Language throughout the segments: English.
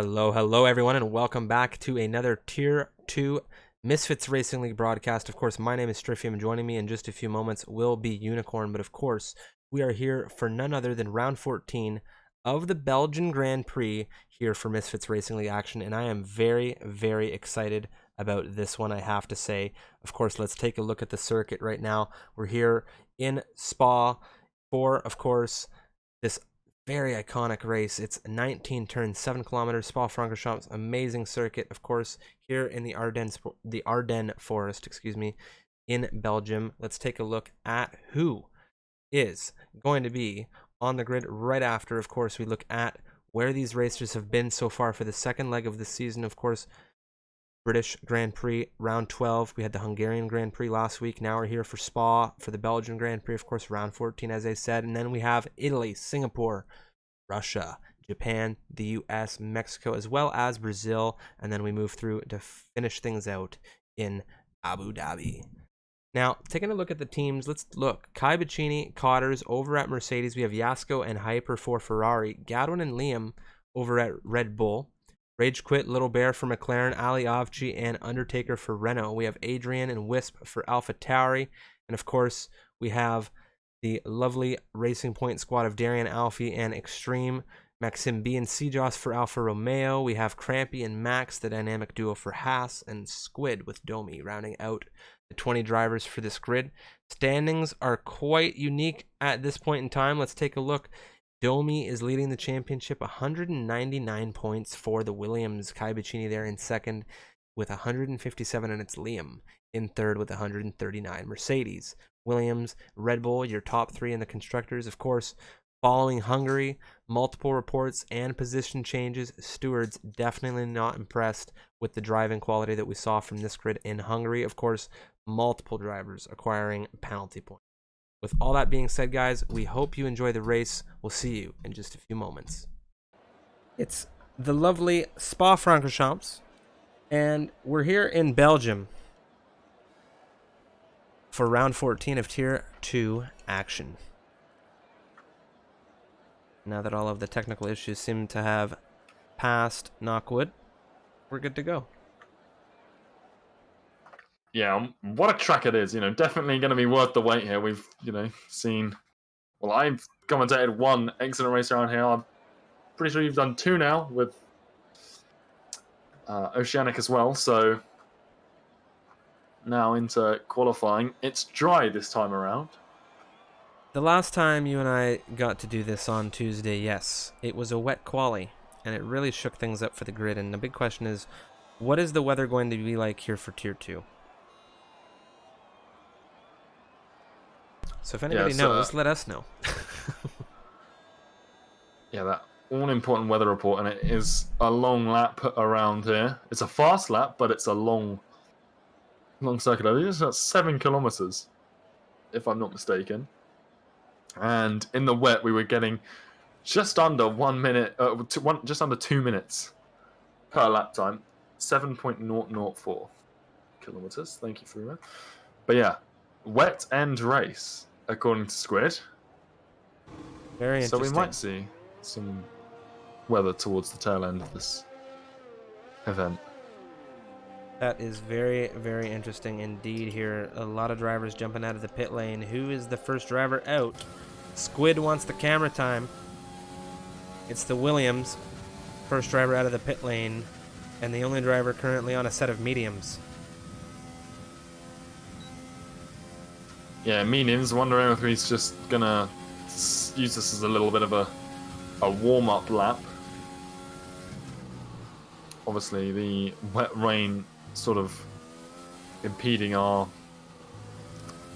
Hello everyone, and welcome back to another Tier 2 Misfits Racing League broadcast. Of course, my name is Strifium, and joining me in just a few moments will be Unicorn, but of course, we are here for none other than round 14 of the Belgian Grand Prix here for Misfits Racing League action, and I am very, very excited about this one, I have to say. Of course, let's take a look at the circuit right now. We're here in Spa for, of course, this very iconic race. It's 19 turns, 7 kilometers, Spa-Francorchamps, amazing circuit, of course, here in the Ardennes Forest, excuse me, in Belgium. Let's take a look at who is going to be on the grid right after. Of course, we look at where these racers have been so far for the second leg of the season. Of course, British Grand Prix round 12. We had the Hungarian Grand Prix last week. Now we're here for Spa for the Belgian Grand Prix, of course, round 14, as I said. And then we have Italy, Singapore, Russia, Japan, the US, Mexico, as well as Brazil. And then we move through to finish things out in Abu Dhabi. Now, taking a look at the teams, let's look. Kai Bacchini, Cotters over at Mercedes. We have Jasko and Hyper for Ferrari. Gadwin and Liam over at Red Bull. Rage Quit, Little Bear for McLaren, Ali Avci, and Undertaker for Renault. We have Adrian and Wisp for AlphaTauri. And of course, we have the lovely Racing Point squad of Darian Alfie and Extreme, Maxim B and Cjoss for Alfa Romeo. We have Crampy and Max, the dynamic duo for Haas, and Squid with Domi, rounding out the 20 drivers for this grid. Standings are quite unique at this point in time. Let's take a look. Domi is leading the championship, 199 points for the Williams. Kai Bacchini there in second with 157, and it's Liam in third with 139. Mercedes, Williams, Red Bull, your top three in the constructors. Of course, following Hungary, multiple reports and position changes. Stewards definitely not impressed with the driving quality that we saw from this grid in Hungary. Of course, multiple drivers acquiring penalty points. With all that being said, guys, we hope you enjoy the race. We'll see you in just a few moments. It's the lovely Spa-Francorchamps, and we're here in Belgium for round 14 of Tier 2 action. Now that all of the technical issues seem to have passed, knock wood, we're good to go. Yeah, what a track it is, definitely going to be worth the wait here. We've, seen, well, I've commentated one excellent race around here. I'm pretty sure you've done two now with Oceanic as well. So now into qualifying. It's dry this time around. The last time you and I got to do this on Tuesday, yes, it was a wet quali, and it really shook things up for the grid. And the big question is, what is the weather going to be like here for Tier 2? So if anybody knows, let us know. Yeah, that all-important weather report, and it is a long lap around here. It's a fast lap, but it's a long circuit. I think it's about 7 kilometers, if I'm not mistaken. And in the wet, we were getting just under 1 minute, just under 2 minutes per lap time. 7.004 kilometers. Thank you for that. But yeah, wet end race, according to Squid. Very interesting. So we might see some weather towards the tail end of this event. That is very, very interesting indeed here. A lot of drivers jumping out of the pit lane. Who is the first driver out? Squid wants the camera time. It's the Williams, first driver out of the pit lane, and the only driver currently on a set of mediums. Yeah, mediums. Wondering if he's just gonna use this as a little bit of a warm-up lap. Obviously, the wet rain sort of impeding our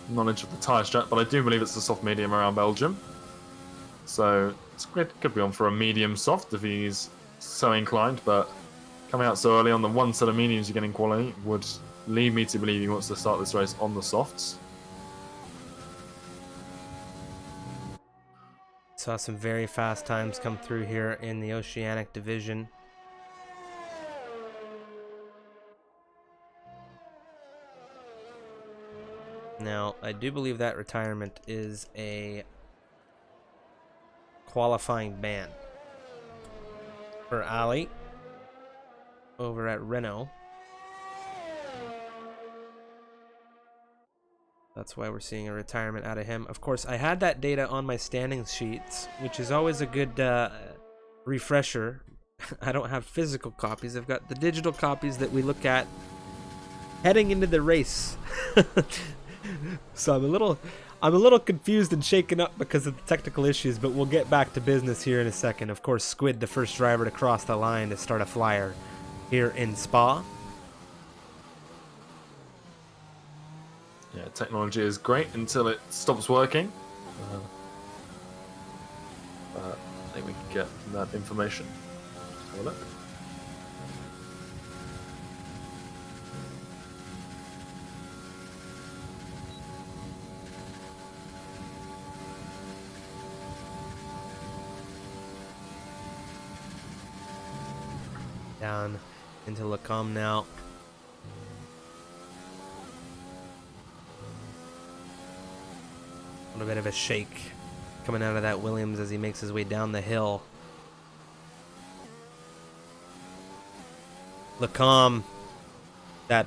knowledge of the tyre strat, but I do believe it's a soft medium around Belgium. So it's great. Could be on for a medium soft if he's so inclined, but coming out so early on the one set of mediums you're getting quality would lead me to believe he wants to start this race on the softs. Saw some very fast times come through here in the Oceanic division. Now, I do believe that retirement is a qualifying ban for Ali. over at Renault. That's why we're seeing a retirement out of him. Of course, I had that data on my standings sheets, which is always a good refresher. I don't have physical copies. I've got the digital copies that we look at heading into the race. So I'm a little confused and shaken up because of the technical issues, but we'll get back to business here in a second. Of course, Squid, the first driver to cross the line to start a flyer here in Spa. Yeah, technology is great until it stops working. I think we can get that information. Have a look. Down into Lacombe now. A little bit of a shake coming out of that Williams as he makes his way down the hill. Lacombe, that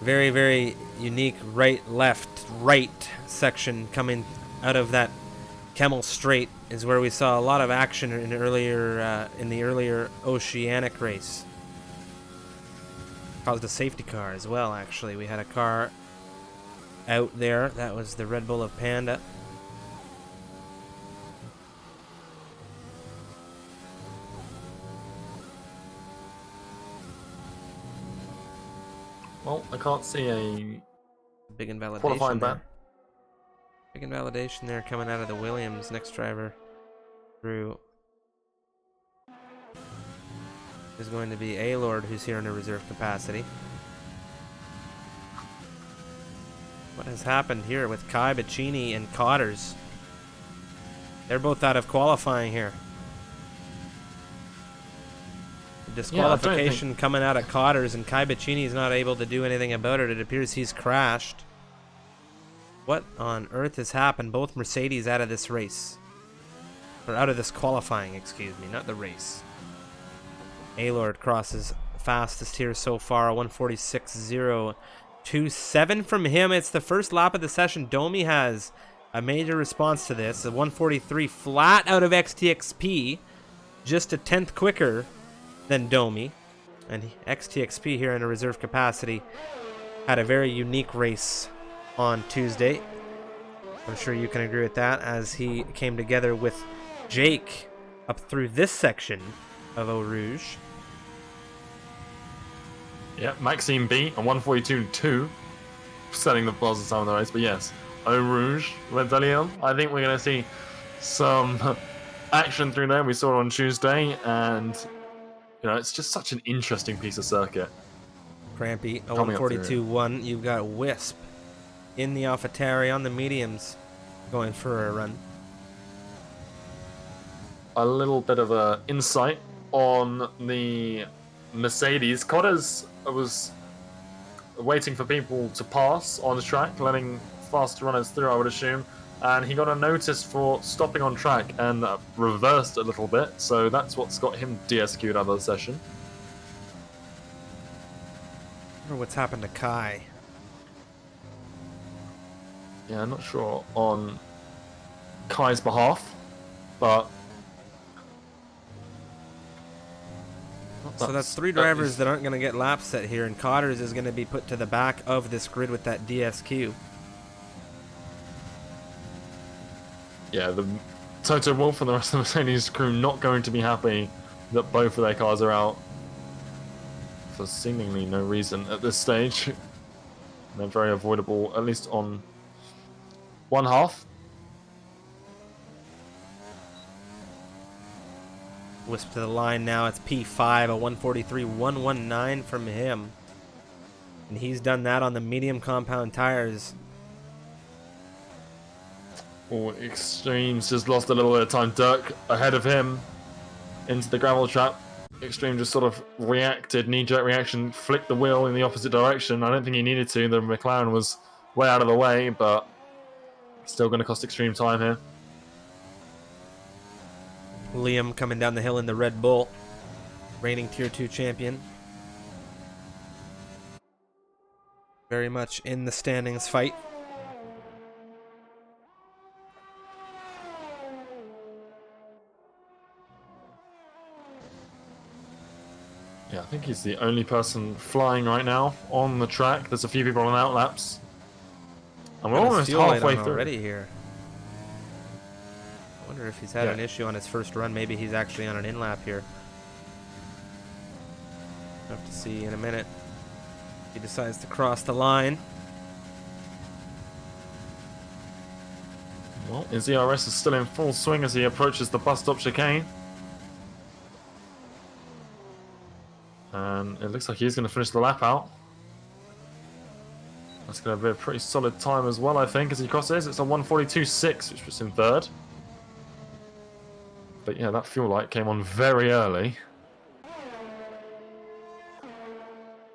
very, very unique right section coming out of that Kemmel Straight is where we saw a lot of action in the earlier Oceanic race. Caused a safety car as well, actually. We had a car out there. That was the Red Bull of Panda. Well, I can't see a big invalidation qualifying there. ban. Big invalidation there coming out of the Williams. Next driver through is going to be A-Lord, who's here in a reserve capacity. What has happened here with Kai, Bacchini, and Cotters? They're both out of qualifying here. Disqualification coming out of Cotters, and Kai Bacchini is not able to do anything about it. It appears he's crashed. What on earth has happened? Both Mercedes out of this race. Or out of this qualifying, excuse me, not the race. A-Lord crosses fastest here so far, 146.027 from him. It's the first lap of the session. Domi has a major response to this. A 143 flat out of XTXP, just a 10th quicker than Domi. And XTXP here in a reserve capacity had a very unique race on Tuesday. I'm sure you can agree with that, as he came together with Jake up through this section of Eau Rouge. Yeah, Maxime B and 142.2 setting the positive time of the race. But yes, Eau Rouge, Vendelium. I think we're going to see some action through there. We saw it on Tuesday, and you know, it's just such an interesting piece of circuit. Crampy, a 142.1. You've got Wisp in the AlphaTauri on the mediums going for a run. A little bit of a insight on the Mercedes. Cotters was waiting for people to pass on the track, letting fast runners through, I would assume, and he got a notice for stopping on track and reversed a little bit, so that's what's got him DSQ'd out of the session. I wonder what's happened to Kai. Yeah, I'm not sure on Kai's behalf, but so that's three drivers that aren't going to get lap set here, and Cotters is going to be put to the back of this grid with that DSQ. Yeah, the Toto Wolff and the rest of the Mercedes crew not going to be happy that both of their cars are out for seemingly no reason at this stage. They're very avoidable, at least on one half. Wisp to the line now. It's P5, a 143.119 from him. And he's done that on the medium compound tires. Oh, Extreme's just lost a little bit of time. Dirk ahead of him into the gravel trap. Extreme just sort of reacted, knee-jerk reaction, flicked the wheel in the opposite direction. I don't think he needed to. The McLaren was way out of the way, but still going to cost Extreme time here. Liam coming down the hill in the Red Bull, reigning Tier 2 champion. very much in the standings fight. Yeah, I think he's the only person flying right now on the track. There's a few people on outlaps. And we're almost halfway through. Already here. I wonder if he's had an issue on his first run. Maybe he's actually on an in-lap here. We'll have to see in a minute. He decides to cross the line. Well, his ERS is still in full swing as he approaches the bus stop chicane. And it looks like he's going to finish the lap out. That's going to be a pretty solid time as well, I think, as he crosses. It's a 1:42.6, which was in third. But yeah, that fuel light came on very early.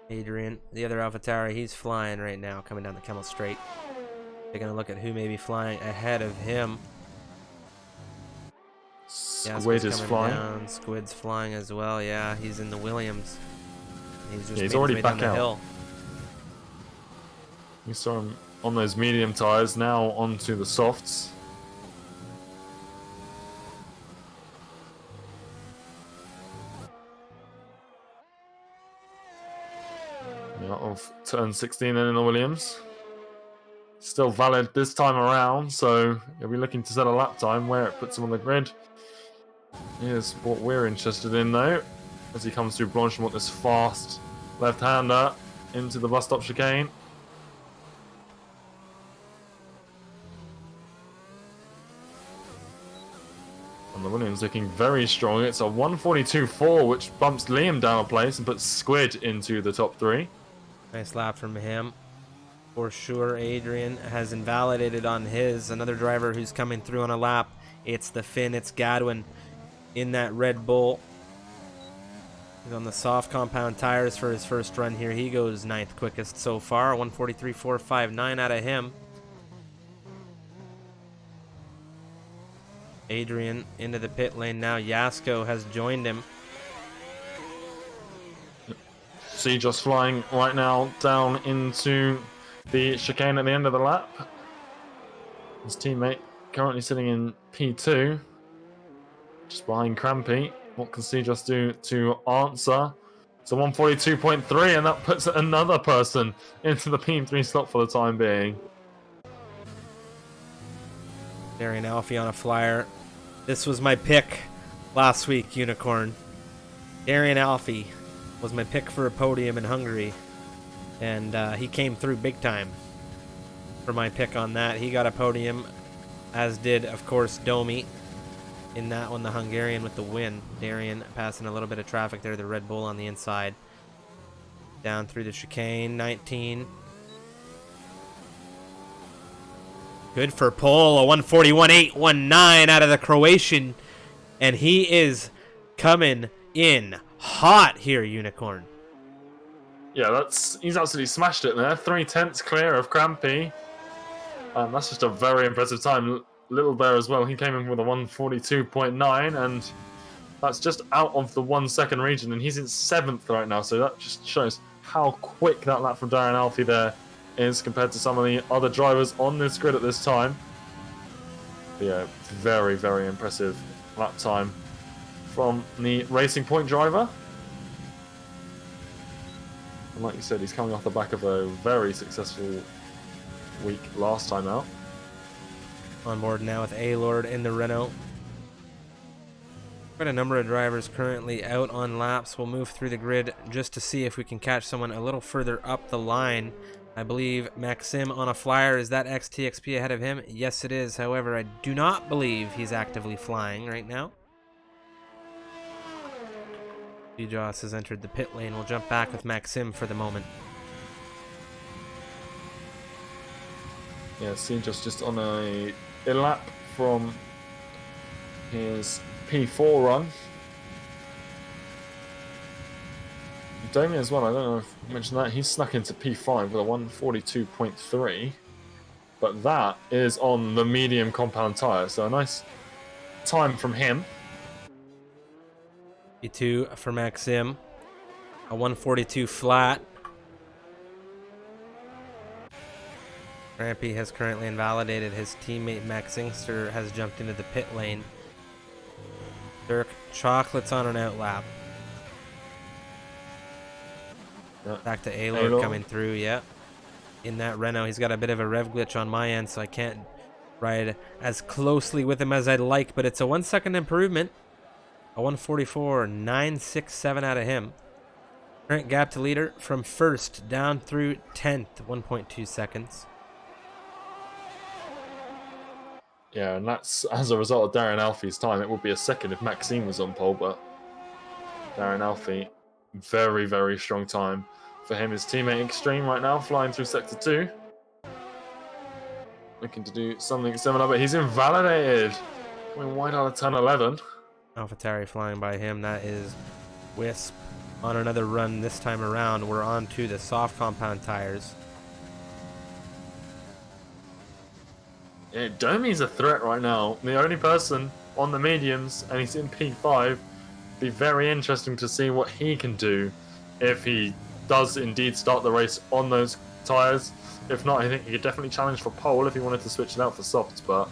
Adrian, the other AlphaTauri, he's flying right now, coming down the Kemmel Straight. Taking a look at who may be flying ahead of him. Squid is flying. Down. Squid's flying as well. Yeah, he's in the Williams. He's already back out. Hill. We saw him on those medium tyres, now onto the softs. Out of turn 16 in the Williams. Still valid this time around, so he'll be looking to set a lap time where it puts him on the grid. Here's what we're interested in though, as he comes through Blanchimont, this fast left-hander into the bus stop chicane. And the Williams looking very strong. It's a 1:42.4, which bumps Liam down a place and puts Squid into the top three. Nice lap from him. For sure, Adrian has invalidated on his. Another driver who's coming through on a lap. It's the Finn, it's Gadwin in that Red Bull. He's on the soft compound tires for his first run here. He goes 9th quickest so far. 1:43.459 out of him. Adrian into the pit lane now. Yasko has joined him. See, just flying right now down into the chicane at the end of the lap. His teammate currently sitting in P2, just behind Crampy. What can C just do to answer? It's a 1:42.3, and that puts another person into the P3 slot for the time being. Darian Alfie on a flyer. This was my pick last week, Unicorn. Darian Alfie was my pick for a podium in Hungary, and he came through big time for my pick on that. He got a podium, as did, of course, Domi. In that one, the Hungarian with the win. Darian passing a little bit of traffic there, the Red Bull on the inside. Down through the chicane, 19. Good for pole, a 1:41.819 out of the Croatian. And he is coming in hot here, Unicorn. Yeah, he's absolutely smashed it there. 3/10 clear of Crampy. That's just a very impressive time. Little Bear as well, he came in with a 1:42.9, and that's just out of the 1 second region, and he's in 7th right now, so that just shows how quick that lap from Darren Alfie there is compared to some of the other drivers on this grid at this time. But yeah, very, very impressive lap time from the Racing Point driver. And like you said, he's coming off the back of a very successful week last time out. On board now with A-Lord in the Renault. Quite a number of drivers currently out on laps. We'll move through the grid just to see if we can catch someone a little further up the line. I believe Maxim on a flyer. Is that XTXP ahead of him? Yes, it is. However, I do not believe he's actively flying right now. Joss has entered the pit lane. We'll jump back with Maxim for the moment. Yeah, just on a lap from his P4 run. Damien as well, I don't know if I mentioned that, he's snuck into P5 with a 1:42.3, but that is on the medium compound tyre, so a nice time from him. P2 for Maxim, a 1:42 flat. Rampy has currently invalidated. His teammate Max Inkster has jumped into the pit lane. Dirk Chocolate's on an outlap. Yeah. Back to Aylor coming through, yeah. In that Renault, he's got a bit of a rev glitch on my end, so I can't ride as closely with him as I'd like, but it's a 1 second improvement. A 144.967 out of him. Current gap to leader from first down through 10th, 1.2 seconds. Yeah, and that's as a result of Darren Alfie's time. It would be a second if Maxime was on pole, but Darren Alfie, very, very strong time for him. His teammate Extreme right now, flying through Sector 2. Looking to do something similar, but he's invalidated. Going wide out of 10-11. AlphaTauri flying by him. That is Wisp on another run this time around. We're on to the soft compound tires. Yeah, Domi's a threat right now. The only person on the mediums, and he's in P5. Be very interesting to see what he can do if he does indeed start the race on those tires. If not, I think he could definitely challenge for pole if he wanted to switch it out for softs. But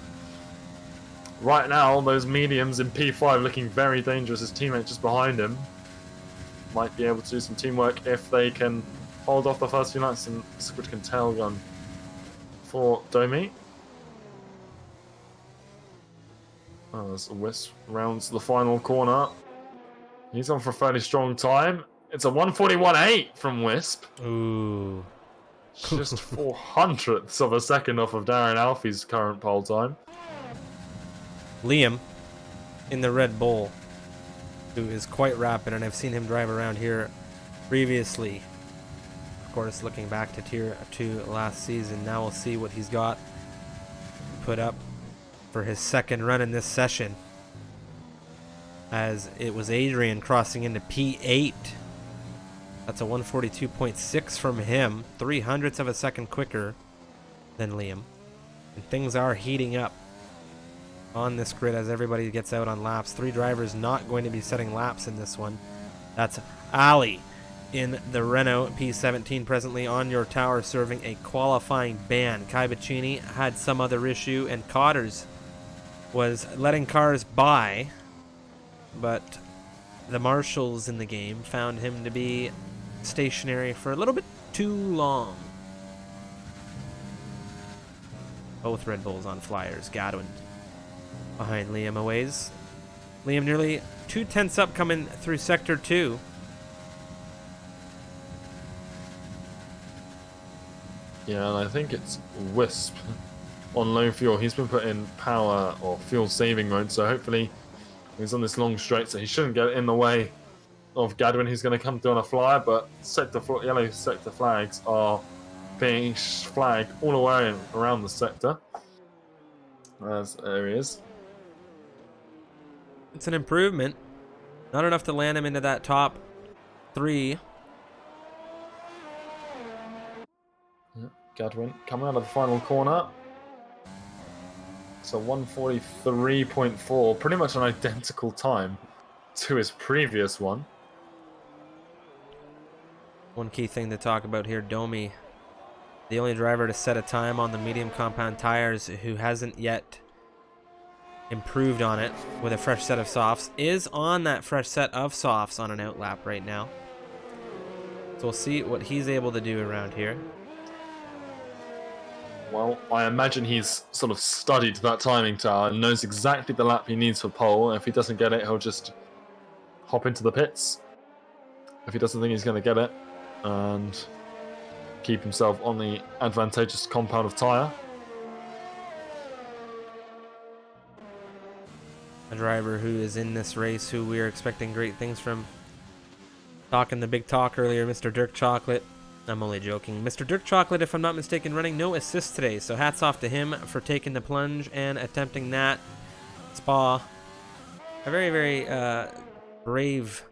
right now, those mediums in P5 looking very dangerous. His teammate just behind him might be able to do some teamwork if they can hold off the first few laps and Squid can tail gun for Domi. As Wisp rounds the final corner. He's on for a fairly strong time. It's a 141.8 from Wisp. Ooh. Just 400ths of a second off of Darren Alfie's current pole time. Liam in the Red Bull, who is quite rapid, and I've seen him drive around here previously. Of course, looking back to Tier 2 last season. Now we'll see what he's got put up for his second run in this session, as it was Adrian crossing into P8. That's a 142.6 from him, 0.03 of a second quicker than Liam. And things are heating up on this grid as everybody gets out on laps. 3 drivers not going to be setting laps in this one. That's Ali in the Renault P17 presently on your tower, serving a qualifying ban. Kai Bacchini had some other issue, and Cotters was letting cars by, but the marshals in the game found him to be stationary for a little bit too long. Both Red Bulls on flyers. Gadwin behind Liam a ways. Liam nearly 0.2 up coming through Sector 2. Yeah, and I think it's Wisp on low fuel. He's been put in power or fuel saving mode, so hopefully he's on this long straight, so he shouldn't get in the way of Gadwin, who's going to come through on a flyer. But yellow sector flags are being flagged all the way around the sector. There he is. It's an improvement. Not enough to land him into that top 3. Gadwin coming out of the final corner. So 143.4, pretty much an identical time to his previous one. One key thing to talk about here, Domi, the only driver to set a time on the medium compound tires who hasn't yet improved on it with a fresh set of softs, is on that fresh set of softs on an outlap right now. So we'll see what he's able to do around here. Well, I imagine he's sort of studied that timing tower and knows exactly the lap he needs for pole. If he doesn't get it, he'll just hop into the pits. If he doesn't think he's going to get it, and keep himself on the advantageous compound of tyre. A driver who is in this race who we are expecting great things from. Talking the big talk earlier, Mr. Dirk Chocolate. I'm only joking. Mr. Dirk Chocolate, if I'm not mistaken, running no assists today, so hats off to him for taking the plunge and attempting that. Spa. A very, very brave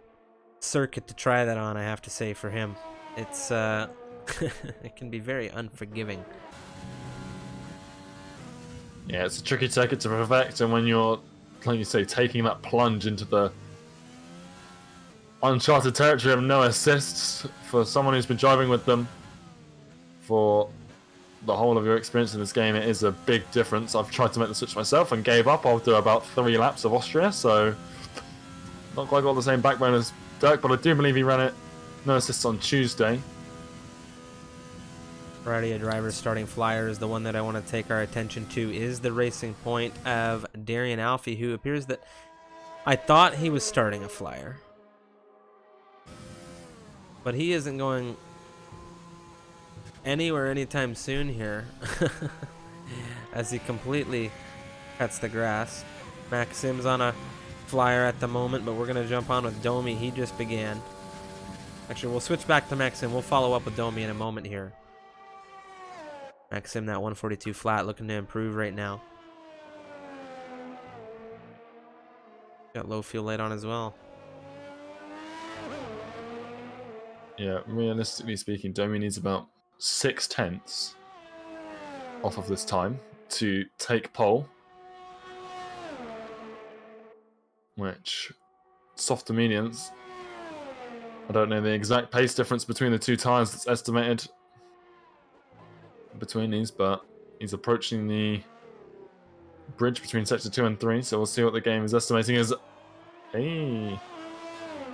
circuit to try that on, I have to say, for him. It's it can be very unforgiving. Yeah, it's a tricky circuit to perfect, and when you're, like you say, taking that plunge into the uncharted territory of no assists for someone who's been driving with them for the whole of your experience in this game, it is a big difference. I've tried to make the switch myself and gave up after about 3 laps of Austria, so not quite got the same backbone as Dirk, but I do believe he ran it no assists on Tuesday. Friday, a driver starting flyers. The one that I want to take our attention to is the Racing Point of Darian Alfie, who appears that I thought he was starting a flyer, but he isn't going anywhere anytime soon here as he completely cuts the grass. Maxim's on a flyer at the moment, but we're going to jump on with Domi. He just began. Actually, we'll switch back to Maxim. We'll follow up with Domi in a moment here. Maxim, that 142 flat, looking to improve right now. Got low fuel light on as well. Yeah, realistically speaking, Domi needs about 6/10 off of this time to take pole. Which, soft to mediums, I don't know the exact pace difference between the two tyres that's estimated between these, but he's approaching the bridge between sector 2 and 3, so we'll see what the game is estimating as. Hey,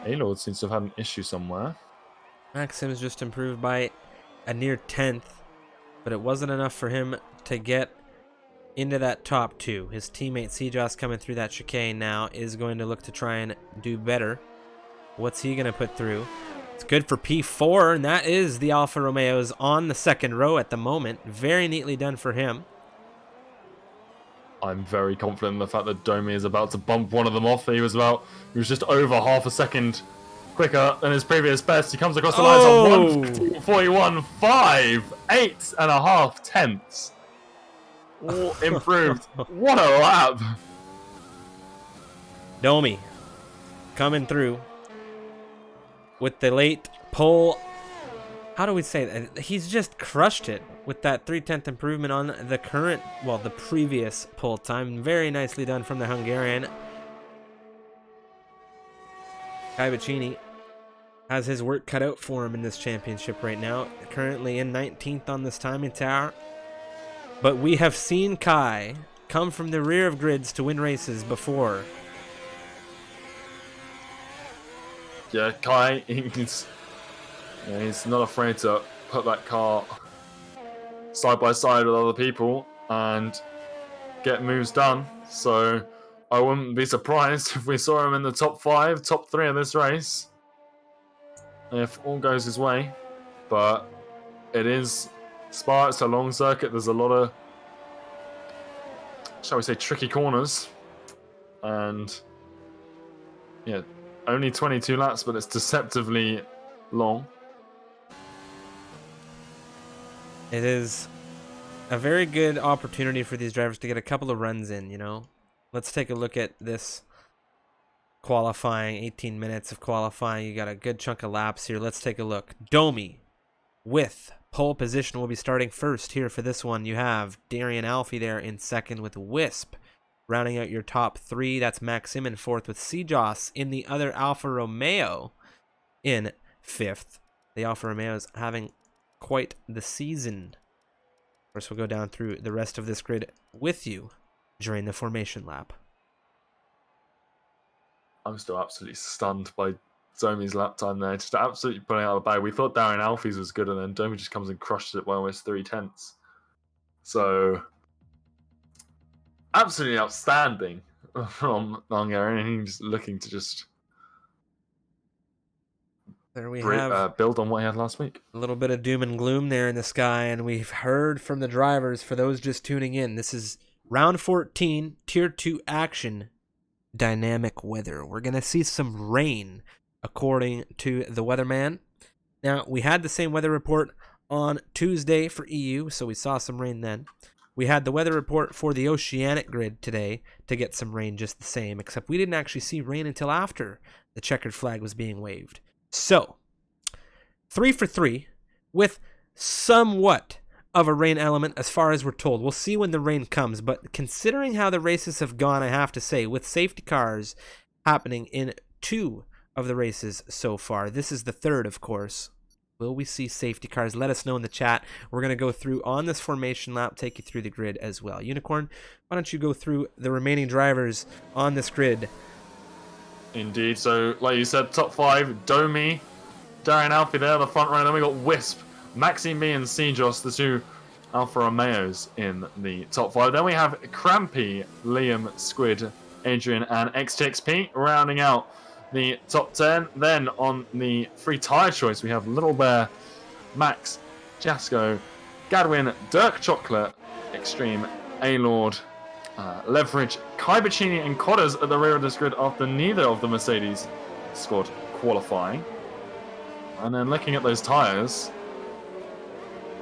A-Lord seems to have had an issue somewhere. Maxim's just improved by a near 10th, but it wasn't enough for him to get into that top 2. His teammate Sejoss coming through that chicane now is going to look to try and do better. What's he going to put through? It's good for P4, and that is the Alfa Romeos on the second row at the moment. Very neatly done for him. I'm very confident in the fact that Domi is about to bump one of them off. He was just over half a second quicker than his previous best. He comes across the lines on 1:41.5, 8.5 tenths. All improved. What a lap! Domi coming through with the late pole. How do we say that? He's just crushed it with that 3/10 improvement on the current, well, the previous pole time. Very nicely done from the Hungarian. Kai Bacchini has his work cut out for him in this championship right now. Currently in 19th on this timing tower. But we have seen Kai come from the rear of grids to win races before. Yeah, Kai, he's not afraid to put that car side by side with other people and get moves done. So I wouldn't be surprised if we saw him in the top 5, top 3 of this race, if all goes his way. But it is Spa, it's a long circuit. There's a lot of, shall we say, tricky corners. And yeah, only 22 laps, but it's deceptively long. It is a very good opportunity for these drivers to get a couple of runs in, you know. Let's take a look at this qualifying, 18 minutes of qualifying. You got a good chunk of laps here. Let's take a look. Domi with pole position will be starting first here for this one. You have Darian Alfie there in second with Wisp. Rounding out your top 3, that's Maxim in 4th with Sejoss in the other Alfa Romeo in 5th. The Alfa Romeos having quite the season. Of course, we'll go down through the rest of this grid with you during the formation lap. I'm still absolutely stunned by Domi's lap time there. Just absolutely pulling out of the bag. We thought Darren Alfie's was good, and then Domi just comes and crushes it by almost 3/10. So, absolutely outstanding from Hungarian. He's looking to just there we have build on what he had last week. A little bit of doom and gloom there in the sky, and we've heard from the drivers. For those just tuning in, this is round 14, Tier 2 action, dynamic weather. We're going to see some rain, according to the weatherman. Now, we had the same weather report on Tuesday for EU, so we saw some rain then. We had the weather report for the Oceanic grid today to get some rain just the same, except we didn't actually see rain until after the checkered flag was being waved. So, 3 for 3 with somewhat of a rain element as far as we're told. We'll see when the rain comes, but considering how the races have gone, I have to say, with safety cars happening in 2 of the races so far, this is the 3rd, of course. Will we see safety cars? Let us know in the chat. We're going to go through on this formation lap, take you through the grid as well. Unicorn, why don't you go through the remaining drivers on this grid? Indeed. So, like you said, top 5, Domi, Darren Alfie there, the front runner. Then we got Wisp, Maxime B, and Cjos, the 2 Alfa Romeos in the top 5. Then we have Crampy, Liam, Squid, Adrian, and XTXP rounding out the top 10. Then on the free tyre choice, we have Little Bear, Max, Jasco, Gadwin, Dirk Chocolate, Extreme, A-Lord, Leverage, Kybachini, and Codders at the rear of this grid after neither of the Mercedes squad qualifying. And then looking at those tyres,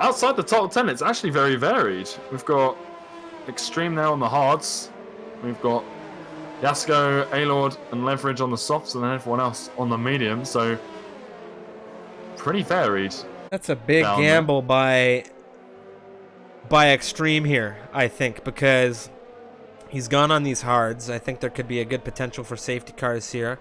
outside the top 10, it's actually very varied. We've got Extreme there on the hards. We've got Jasco, A-Lord, and Leverage on the softs, and then everyone else on the medium. So pretty varied. That's a big gamble by Extreme here, I think, because he's gone on these hards. I think there could be a good potential for safety cars here.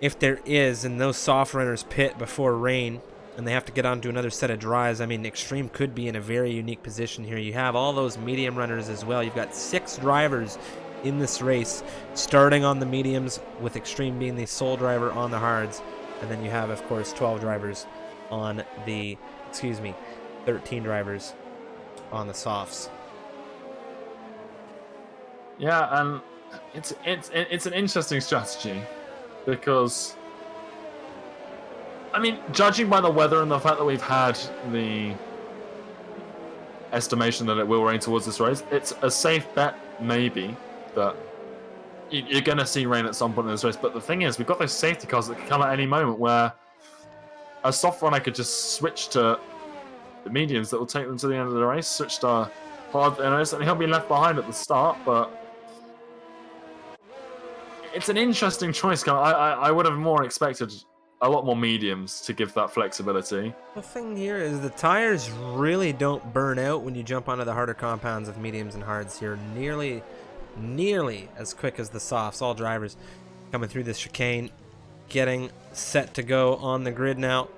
If there is, and those soft runners pit before rain, and they have to get onto another set of dries, I mean, Extreme could be in a very unique position here. You have all those medium runners as well. You've got 6 drivers in this race, starting on the mediums, with Extreme being the sole driver on the hards. And then you have, of course, 12 drivers on the, 13 drivers on the softs. Yeah, and it's an interesting strategy because, I mean, judging by the weather and the fact that we've had the estimation that it will rain towards this race, it's a safe bet maybe that you're going to see rain at some point in this race. But the thing is, we've got those safety cars that can come at any moment where a soft runner could just switch to the mediums that will take them to the end of the race, switch to hard runners, and he'll be left behind at the start. But it's an interesting choice. I would have more expected a lot more mediums to give that flexibility. The thing here is the tires really don't burn out when you jump onto the harder compounds of mediums and hards here nearly as quick as the softs. All drivers coming through this chicane, getting set to go on the grid now.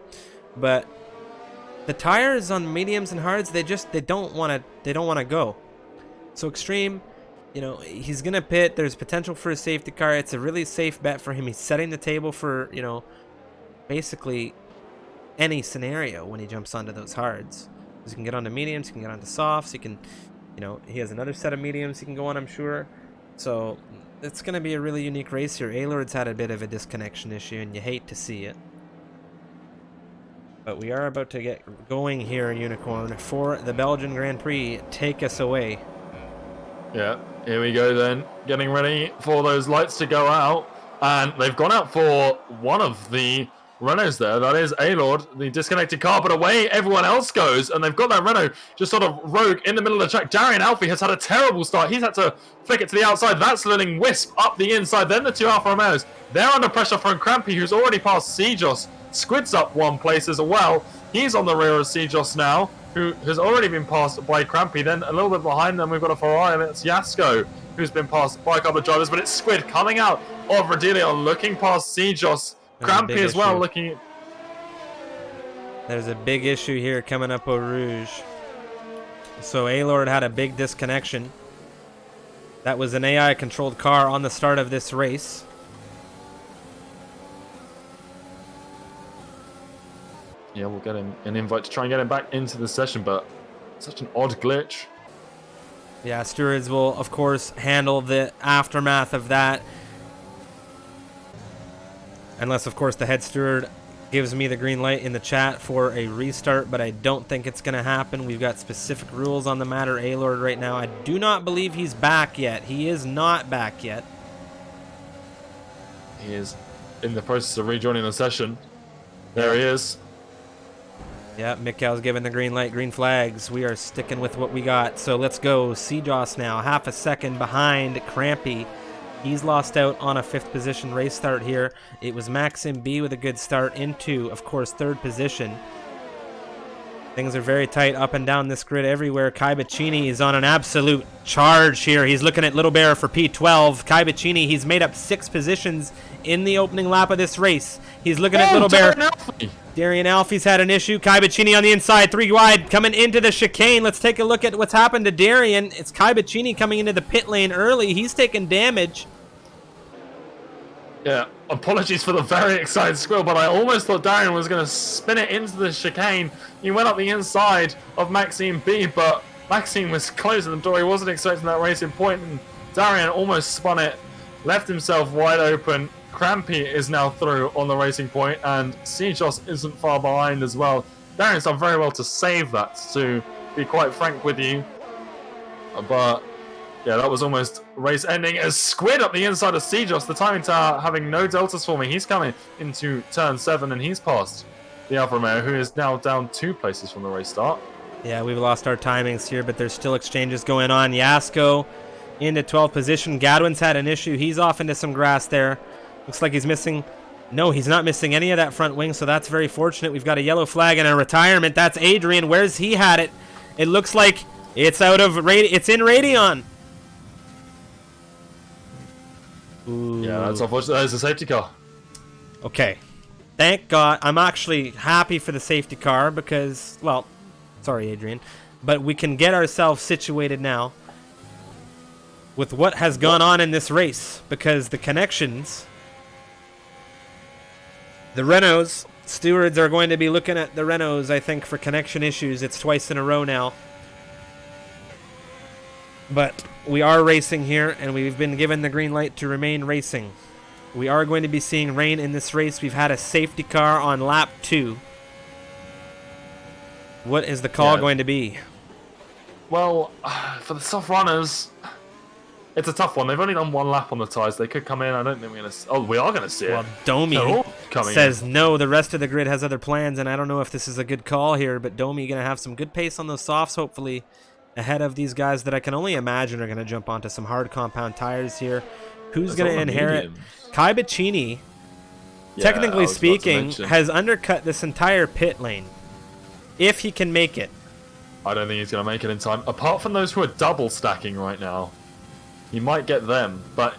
But the tires on mediums and hards, they don't want to go. So Extreme, you know, he's gonna pit. There's potential for a safety car. It's a really safe bet for him. He's setting the table for, you know, basically any scenario when he jumps onto those hards. He can get onto mediums, he can get onto softs, he can, you know, he has another set of mediums he can go on, I'm sure. So it's going to be a really unique race here. A-Lord's had a bit of a disconnection issue, and you hate to see it. But we are about to get going here, Unicorn, for the Belgian Grand Prix. Take us away. Yeah, here we go then. Getting ready for those lights to go out. And they've gone out for one of the Renaults there. That is A-Lord, the disconnected car, but away everyone else goes. And they've got that Renault just sort of rogue in the middle of the track. Darian Alfie has had a terrible start. He's had to flick it to the outside. That's letting Wisp up the inside. Then the 2 Alfa Romeos. They're under pressure from Crampy, who's already passed Cjos. Squid's up one place as well. He's on the rear of Cjos now, who has already been passed by Crampy. Then a little bit behind them, we've got a Ferrari, and it's Jasco, who's been passed by a couple of drivers. But it's Squid coming out of Rodelio, looking past Cjos. Crampy as well, looking. There's a big issue here coming up Eau Rouge. So A-Lord had a big disconnection. That was an AI-controlled car on the start of this race. Yeah, we'll get him an invite to try and get him back into the session, but such an odd glitch. Yeah, stewards will, of course, handle the aftermath of that. Unless, of course, the head steward gives me the green light in the chat for a restart, but I don't think it's going to happen. We've got specific rules on the matter. A-Lord right now, I do not believe he's back yet. He is not back yet. He is in the process of rejoining the session. There he is. Yeah, Mikkel's giving the green light, green flags. We are sticking with what we got. So let's go. Cjos now, half a second behind Crampy. He's lost out on a 5th position race start here. It was Maxim B with a good start into, of course, 3rd position. Things are very tight up and down this grid everywhere. Kai Bacchini is on an absolute charge here. He's looking at Little Bear for P12. Kai Bacchini, he's made up 6 positions in the opening lap of this race. He's looking at Little Bear. Darian Alfie's had an issue. Kai Bacchini on the inside, 3 wide, coming into the chicane. Let's take a look at what's happened to Darian. It's Kai Bacchini coming into the pit lane early. He's taking damage. Yeah, apologies for the very excited squeal, but I almost thought Darian was going to spin it into the chicane. He went up the inside of Maxime B, but Maxime was closing the door. He wasn't expecting that racing point, and Darian almost spun it, left himself wide open. Crampy is now through on the racing point, and Sijos isn't far behind as well. Darian's done very well to save that, to be quite frank with you. But yeah, that was almost race ending as Squid up the inside of Sijos. The timing tower having no deltas for me. He's coming into turn 7 and he's passed the Alfa Romeo, who is now down 2 places from the race start. Yeah, we've lost our timings here, but there's still exchanges going on. Yasko into 12th position. Gadwin's had an issue. He's off into some grass there. Looks like he's missing. No, he's not missing any of that front wing, so that's very fortunate. We've got a yellow flag and a retirement. That's Adrian. Where's he had it? It looks like it's out of it's in Radeon. Ooh. Yeah, that's unfortunate. That is a safety car. Okay. Thank God. I'm actually happy for the safety car because, well, sorry, Adrian, but we can get ourselves situated now with what has gone on in this race, because the connections, the Renaults, stewards are going to be looking at the Renaults, I think, for connection issues. It's twice in a row now. But we are racing here, and we've been given the green light to remain racing. We are going to be seeing rain in this race. We've had a safety car on lap 2. What is the call going to be? Well, for the soft runners, it's a tough one. They've only done 1 lap on the tyres. They could come in. I don't think we're going to... Oh, we are going to see it. Well, Domi says no, the rest of the grid has other plans, and I don't know if this is a good call here, but Domi going to have some good pace on those softs, hopefully, ahead of these guys that I can only imagine are going to jump onto some hard compound tires here. Who's going to inherit? Kai Bacchini, technically speaking, has undercut this entire pit lane. If he can make it. I don't think he's going to make it in time. Apart from those who are double stacking right now, he might get them. But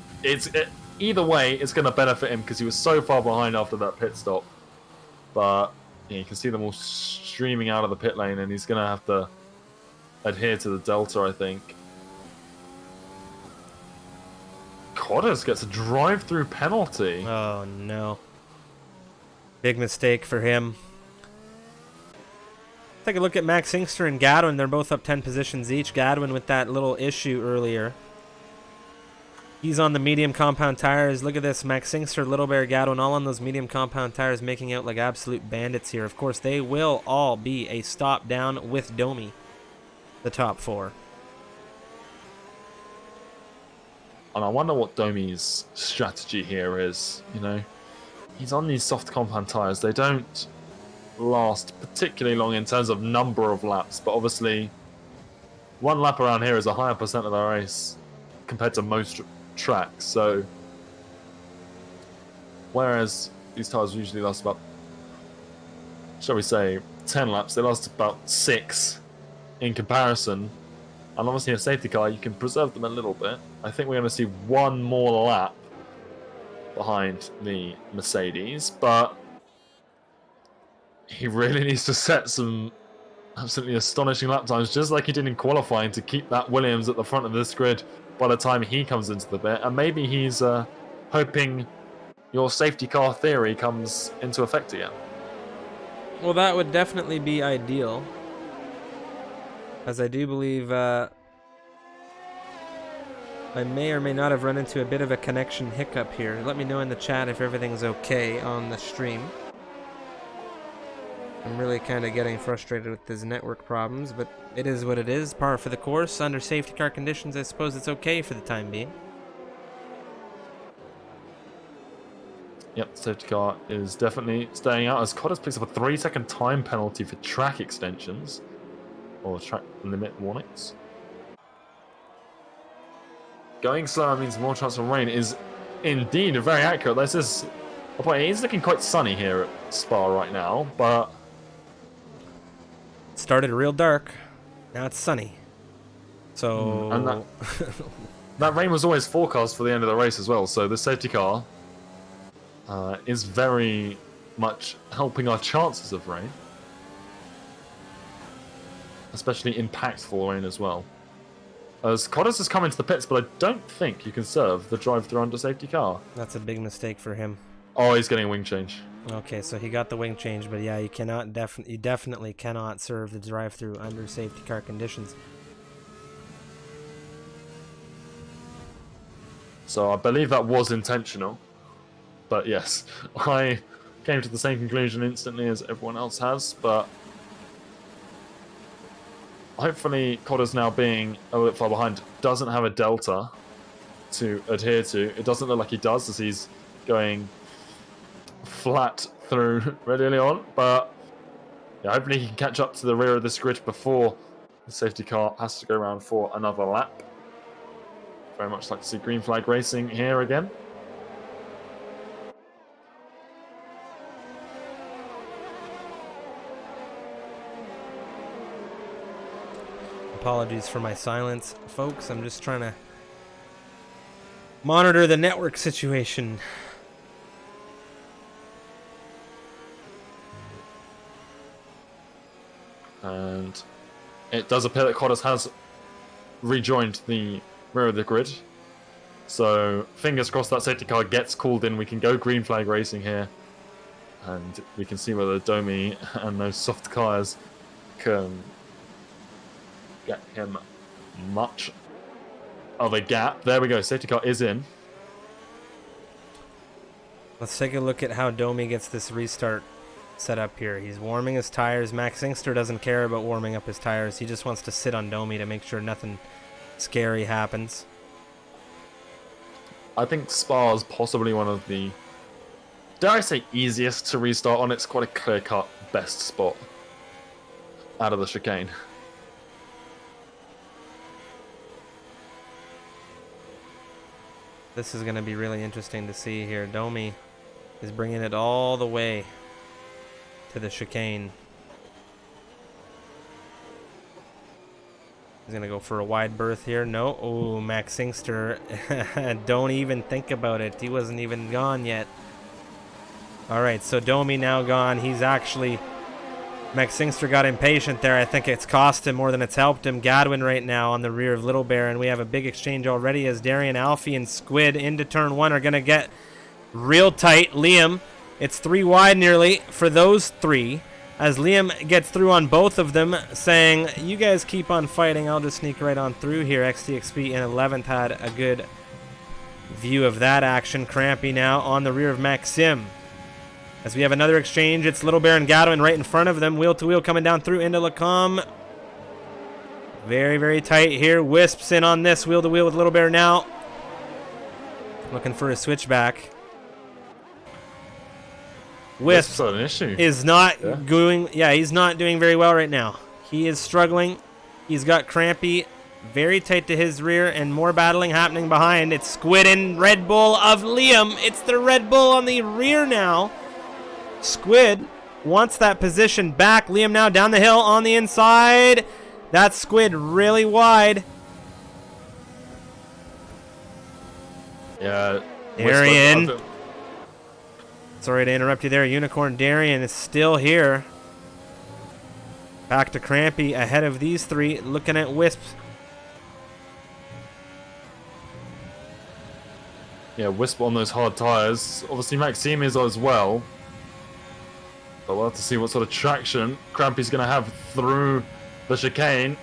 either way, it's going to benefit him because he was so far behind after that pit stop. But yeah, you can see them all streaming out of the pit lane, and he's going to have to adhere to the delta, I think. Cottas gets a drive-through penalty. Oh, no. Big mistake for him. Take a look at Max Inkster and Gadwin. They're both up 10 positions each. Gadwin with that little issue earlier. He's on the medium compound tires. Look at this. Max Inkster, Little Bear, Gadwin, all on those medium compound tires, making out like absolute bandits here. Of course, they will all be a stop down with Domi, the top 4. And I wonder what Domi's strategy here is. You know, he's on these soft compound tires. They don't last particularly long in terms of number of laps, but obviously 1 lap around here is a higher percent of the race compared to most tracks. So whereas these tires usually last about, shall we say, 10 laps, they last about 6 in comparison. And obviously a safety car, you can preserve them a little bit. I think we're going to see 1 more lap behind the Mercedes, but he really needs to set some absolutely astonishing lap times, just like he did in qualifying, to keep that Williams at the front of this grid by the time he comes into the bit. And maybe he's hoping your safety car theory comes into effect again. Well, that would definitely be ideal, as I do believe I may or may not have run into a bit of a connection hiccup here. Let me know in the chat if everything's okay on the stream. I'm really kind of getting frustrated with these network problems, but it is what it is. Par for the course. Under safety car conditions, I suppose it's okay for the time being. Yep, the safety car is definitely staying out as Cottas picks up a 3-second time penalty for track extensions, or track limit warnings. Going slower means more chance of rain is indeed very accurate. This is a point. It is looking quite sunny here at Spa right now, but started real dark. Now it's sunny. So... And that rain was always forecast for the end of the race as well, so the safety car is very much helping our chances of rain. Especially impactful rain as well. As Cottas has come into the pits, but I don't think you can serve the drive-through under safety car. That's a big mistake for him. Oh, he's getting a wing change. Okay, so he got the wing change, but yeah, you definitely cannot serve the drive-through under safety car conditions. So I believe that was intentional. But yes, I came to the same conclusion instantly as everyone else has, but hopefully Cottas, now being a little bit far behind, doesn't have a delta to adhere to. It doesn't look like he does, as he's going flat through really on, but yeah, hopefully he can catch up to the rear of this grid before the safety car has to go around for another lap. Very much like to see green flag racing here again. Apologies for my silence, folks. I'm just trying to monitor the network situation. And it does appear that Cottas has rejoined the rear of the grid. So fingers crossed that safety car gets called in. We can go green flag racing here. And we can see whether Domi and those soft tyres can get him much of a gap. There we go. Safety car is in. Let's take a look at how Domi gets this restart set up here. He's warming his tires. Max Inkster doesn't care about warming up his tires. He just wants to sit on Domi to make sure nothing scary happens. I think Spa is possibly one of the, dare I say, easiest to restart on. It's quite a clear-cut best spot out of the chicane. This is going to be really interesting to see here. Domi is bringing it all the way to the chicane. He's going to go for a wide berth here. No. Oh, Max Inkster. Don't even think about it. He wasn't even gone yet. All right, so Domi now gone. He's actually... Max Inkster got impatient there. I think it's cost him more than it's helped him. Gadwin right now on the rear of Little Bear, and we have a big exchange already as Darian, Alfie, and Squid into turn one are going to get real tight. Liam, it's 3 wide nearly for those 3, as Liam gets through on both of them, saying, you guys keep on fighting, I'll just sneak right on through here. XTXP in 11th had a good view of that action. Crampy now on the rear of Maxim. As we have another exchange, it's Little Bear and Gadwin right in front of them. Wheel to wheel coming down through into Lacombe. Very, very tight here. Wisps in on this. Wheel to wheel with Little Bear now. Looking for a switchback. Wisp an issue. is not going... Yeah, he's not doing very well right now. He is struggling. He's got Crampy very tight to his rear, and more battling happening behind. It's Squid and Red Bull of Liam. It's the Red Bull on the rear now. Squid wants that position back. Liam now down the hill on the inside. That's Squid really wide. Yeah. Darian. Sorry to interrupt you there. Unicorn Darian is still here. Back to Crampy ahead of these 3. Looking at Wisps. Yeah, Wisp on those hard tyres. Obviously, Maxime is as well. But we'll have to see what sort of traction Crampy's going to have through the chicane.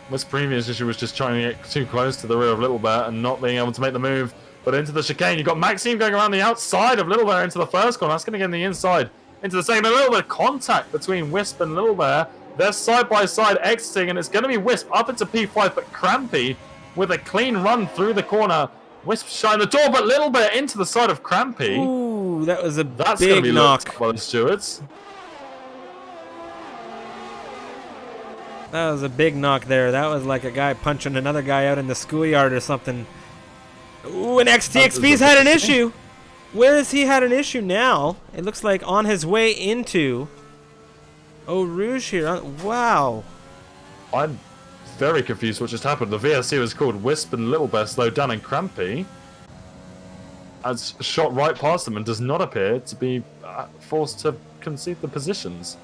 Wisp's previous issue was just trying to get too close to the rear of Little Bear and not being able to make the move. But into the chicane, you've got Maxime going around the outside of Little Bear into the first corner. That's going to get in the inside into the second. A little bit of contact between Wisp and Little Bear. They're side by side exiting, and it's going to be Wisp up into P5, but Crampy with a clean run through the corner. Wisp shutting the door, but Little Bear into the side of Crampy. Ooh, that was a That's big going to be knock looked by the stewards. That was a big knock there. That was like a guy punching another guy out in the schoolyard or something. Ooh, and XTXP's had an issue. Where has he had an issue now? It looks like on his way into... Eau Rouge here. Wow. I'm very confused what just happened. The VSC was called Wisp and Little Bear slowed down, and Crampy has shot right past them and does not appear to be forced to concede the positions.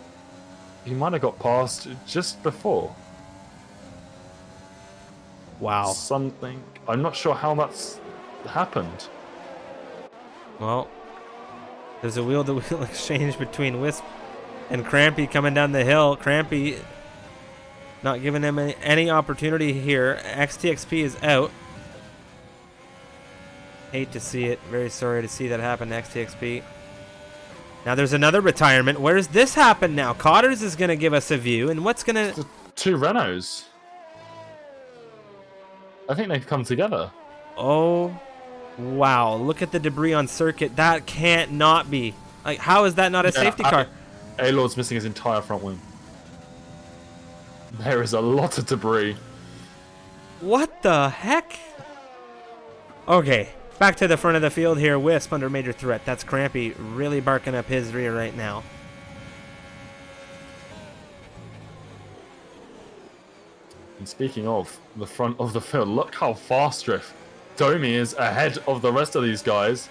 He might have got past just before. Wow. Something. I'm not sure how that's happened. Well, there's a wheel-to-wheel exchange between Wisp and Crampy coming down the hill. Crampy not giving him any opportunity here. XTXP is out. Hate to see it. Very sorry to see that happen to XTXP. Now there's another retirement. Where's this happen now? Cotters is going to give us a view. And what's going to... Two Renaults. I think they've come together. Oh, wow. Look at the debris on circuit. That can't not be. Like, how is that not a safety car? A-Lord's missing his entire front wing. There is a lot of debris. What the heck? Okay, back to the front of the field here. Wisp under major threat. That's Crampy really barking up his rear right now. And speaking of the front of the field, look how fast Domi is ahead of the rest of these guys.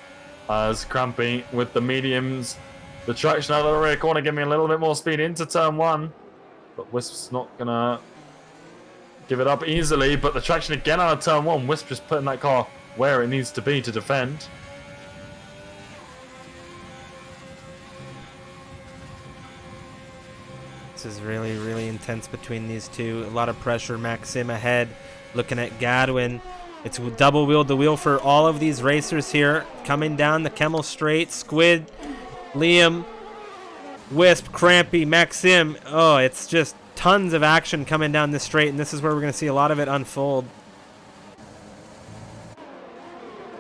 As Crampy with the mediums. The traction out of the rear corner giving me a little bit more speed into turn one. But Wisp's not going to give it up easily. But the traction again out of turn one. Wisp just putting that car where it needs to be to defend. This is really, really intense between these two. A lot of pressure. Maxim ahead. Looking at Gadwin. It's double wheel to wheel for all of these racers here. Coming down the Kemmel Straight. Squid, Liam, Wisp, Crampy, Maxim. Oh, it's just tons of action coming down this straight, and this is where we're going to see a lot of it unfold.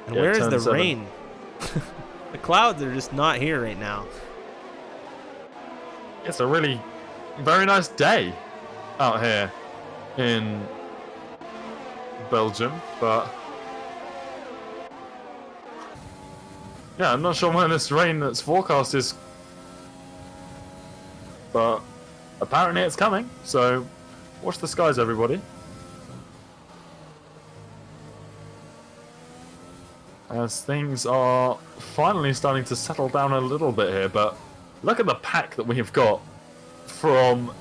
And where is the rain? The clouds are just not here right now. It's a really very nice day out here in Belgium, but yeah, I'm not sure when this rain that's forecast is, but apparently it's coming, so watch the skies, everybody. As things are finally starting to settle down a little bit here, but look at the pack that we have got from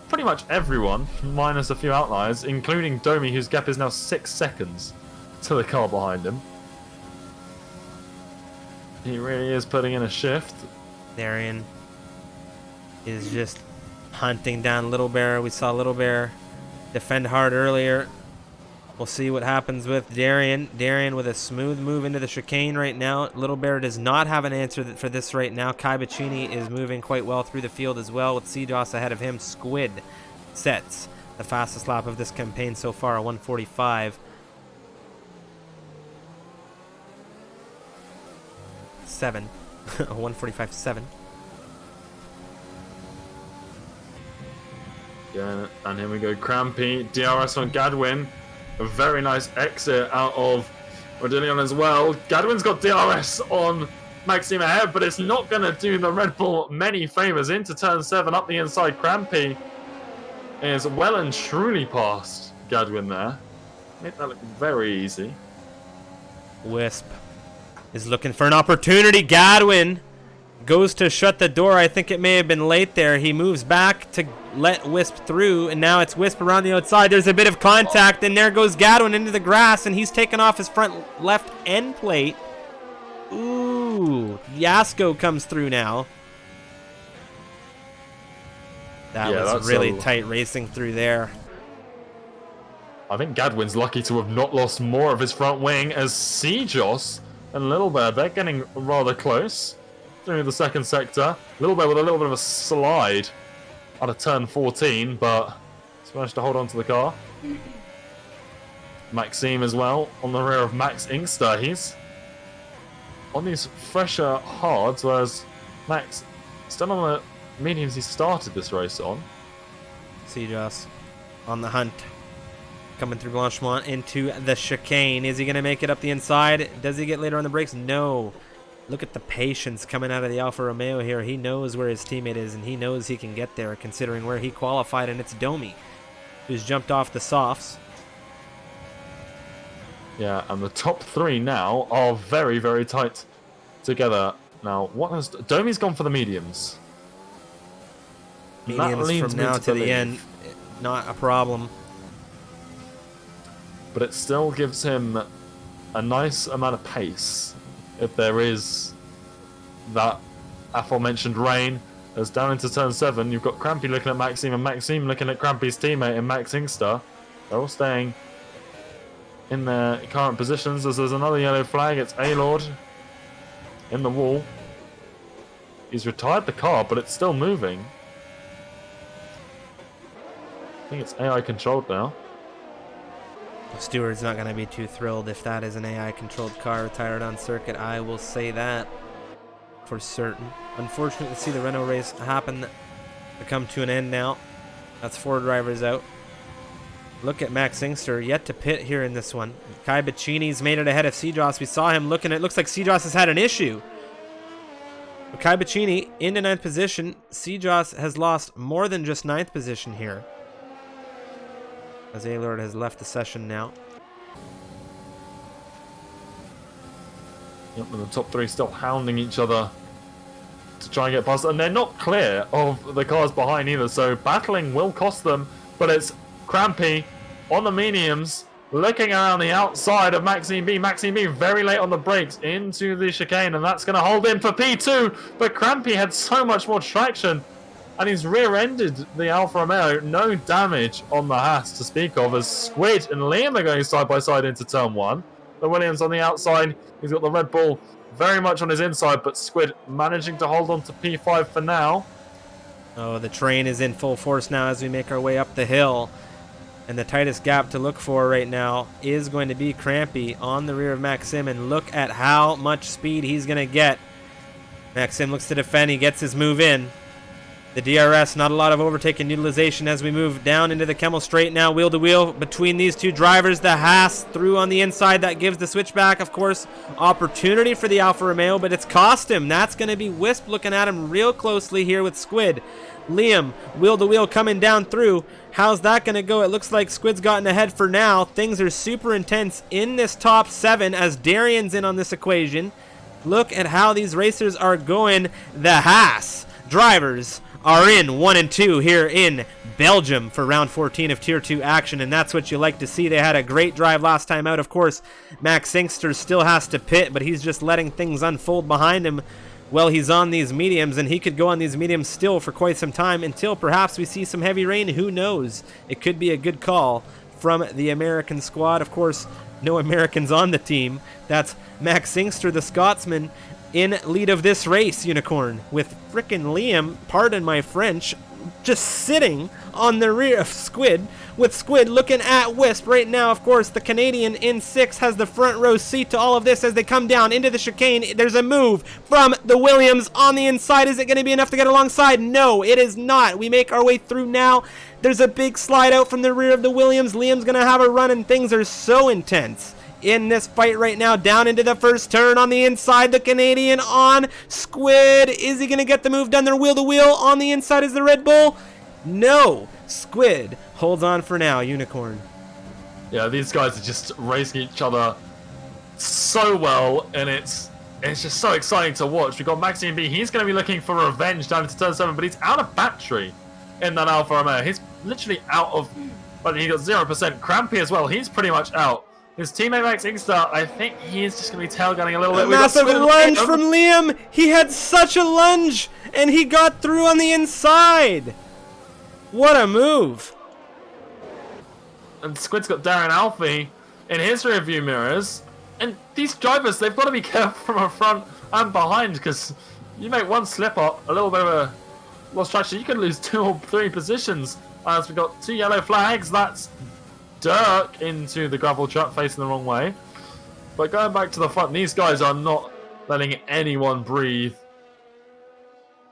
pretty much everyone, minus a few outliers, including Domi, whose gap is now 6 seconds to the car behind him. He really is putting in a shift. Darian is just hunting down Little Bear. We saw Little Bear defend hard earlier. We'll see what happens with Darian. Darian with a smooth move into the chicane right now. Little Bear does not have an answer for this right now. Kai Bacchini is moving quite well through the field as well, with CJOS ahead of him. Squid sets the fastest lap of this campaign so far, a 1:45. 7. A 1:45.7. Yeah, and here we go. Crampy, DRS on Gadwin. A very nice exit out of Rodillion as well. Gadwin's got DRS on Maxime ahead, but it's not going to do the Red Bull many favours. Into turn 7, up the inside. Crampy is well and truly past Gadwin there. Made that look very easy. Wisp is looking for an opportunity. Gadwin goes to shut the door. I think it may have been late there. He moves back to let Wisp through, and now it's Wisp around the outside. There's a bit of contact, and there goes Gadwin into the grass, and he's taken off his front left end plate. Ooh, Yasko comes through now. That was really tight racing through there. I think Gadwin's lucky to have not lost more of his front wing, as CJOS and Little Bear, they're getting rather close through the second sector. Little Bear with a little bit of a slide out of turn 14, but he's managed to hold on to the car. Maxime as well on the rear of Max Inkster. He's on these fresher hards, whereas Max still on the mediums he started this race on. CJOS on the hunt. Coming through Blanchemont into the chicane. Is he going to make it up the inside? Does he get later on the brakes? No. Look at the patience coming out of the Alfa Romeo here. He knows where his teammate is, and he knows he can get there, considering where he qualified, and it's Domi, who's jumped off the softs. Yeah, and the top 3 now are very, very tight together. Now, what has... Domi's gone for the mediums. Mediums from now to the end, not a problem. But it still gives him a nice amount of pace. If there is that aforementioned rain, as down into turn 7, you've got Crampy looking at Maxime and Maxime looking at Crampy's teammate in Max Inkster. They're all staying in their current positions as there's another yellow flag. It's A-Lord in the wall. He's retired the car, but it's still moving. I think it's AI controlled now. Stewart's not going to be too thrilled if that is an AI-controlled car retired on circuit. I will say that for certain. Unfortunate to see the Renault race happen to come to an end now. That's 4 drivers out. Look at Max Inkster, yet to pit here in this one. Kai Bacchini's made it ahead of Seedross. We saw him looking at it. Looks like Seedross has had an issue. But Kai Baccini into 9th position. Seedross has lost more than just 9th position here, as A-Lord has left the session now. Yep, and the top 3 still hounding each other to try and get past, and they're not clear of the cars behind either, so battling will cost them. But it's Crampy on the mediums, looking around the outside of Maxime B. Maxime B very late on the brakes into the chicane, and that's going to hold in for P2. But Crampy had so much more traction, and he's rear-ended the Alfa Romeo. No damage on the Haas to speak of, as Squid and Liam are going side by side into turn 1. The Williams on the outside. He's got the Red Bull very much on his inside, but Squid managing to hold on to P5 for now. Oh, the train is in full force now as we make our way up the hill. And the tightest gap to look for right now is going to be Crampy on the rear of Maxim. And look at how much speed he's going to get. Maxim looks to defend. He gets his move in. The DRS, not a lot of overtaking utilization as we move down into the Kemmel Straight now, wheel to wheel between these 2 drivers. The Haas through on the inside, that gives the switchback, of course, opportunity for the Alfa Romeo, but it's cost him. That's going to be Wisp looking at him real closely here with Squid. Liam, wheel to wheel coming down through. How's that going to go? It looks like Squid's gotten ahead for now. Things are super intense in this top 7 as Darian's in on this equation. Look at how these racers are going. The Haas drivers are in 1 and 2 here in Belgium for round 14 of Tier 2 action, and that's what you like to see. They had a great drive last time out. Of course, Max Inkster still has to pit, but he's just letting things unfold behind him while he's on these mediums, and he could go on these mediums still for quite some time until perhaps we see some heavy rain. Who knows? It could be a good call from the American squad. Of course, no Americans on the team. That's Max Inkster, the Scotsman, in lead of this race, Unicorn, with frickin' Liam, pardon my French, just sitting on the rear of Squid, with Squid looking at Wisp right now. Of course, the Canadian in 6 has the front row seat to all of this as they come down into the chicane. There's a move from the Williams on the inside. Is it going to be enough to get alongside? No, it is not. We make our way through now. There's a big slide out from the rear of the Williams. Liam's going to have a run, and things are so intense in this fight right now. Down into the first turn on the inside, the Canadian on Squid. Is he going to get the move done there? Wheel to wheel on the inside is the Red Bull. No, Squid holds on for now, Unicorn. Yeah, these guys are just racing each other so well, and it's just so exciting to watch. We've got Maxime B. He's going to be looking for revenge down into turn 7, but he's out of battery in that Alfa Romeo. He's literally out of, but he got 0%. Crampy as well. He's pretty much out. His teammate Max Inkster, I think he's just going to be tailgunning a little bit. Massive lunge from Liam. He had such a lunge, and he got through on the inside. What a move. And Squid's got Darren Alfie in his rearview mirrors. And these drivers, they've got to be careful from front and behind, because you make one slip up, a little bit of a lost traction, you could lose 2 or 3 positions. As we've got 2 yellow flags, that's Dirk into the gravel trap facing the wrong way. But going back to the front, these guys are not letting anyone breathe.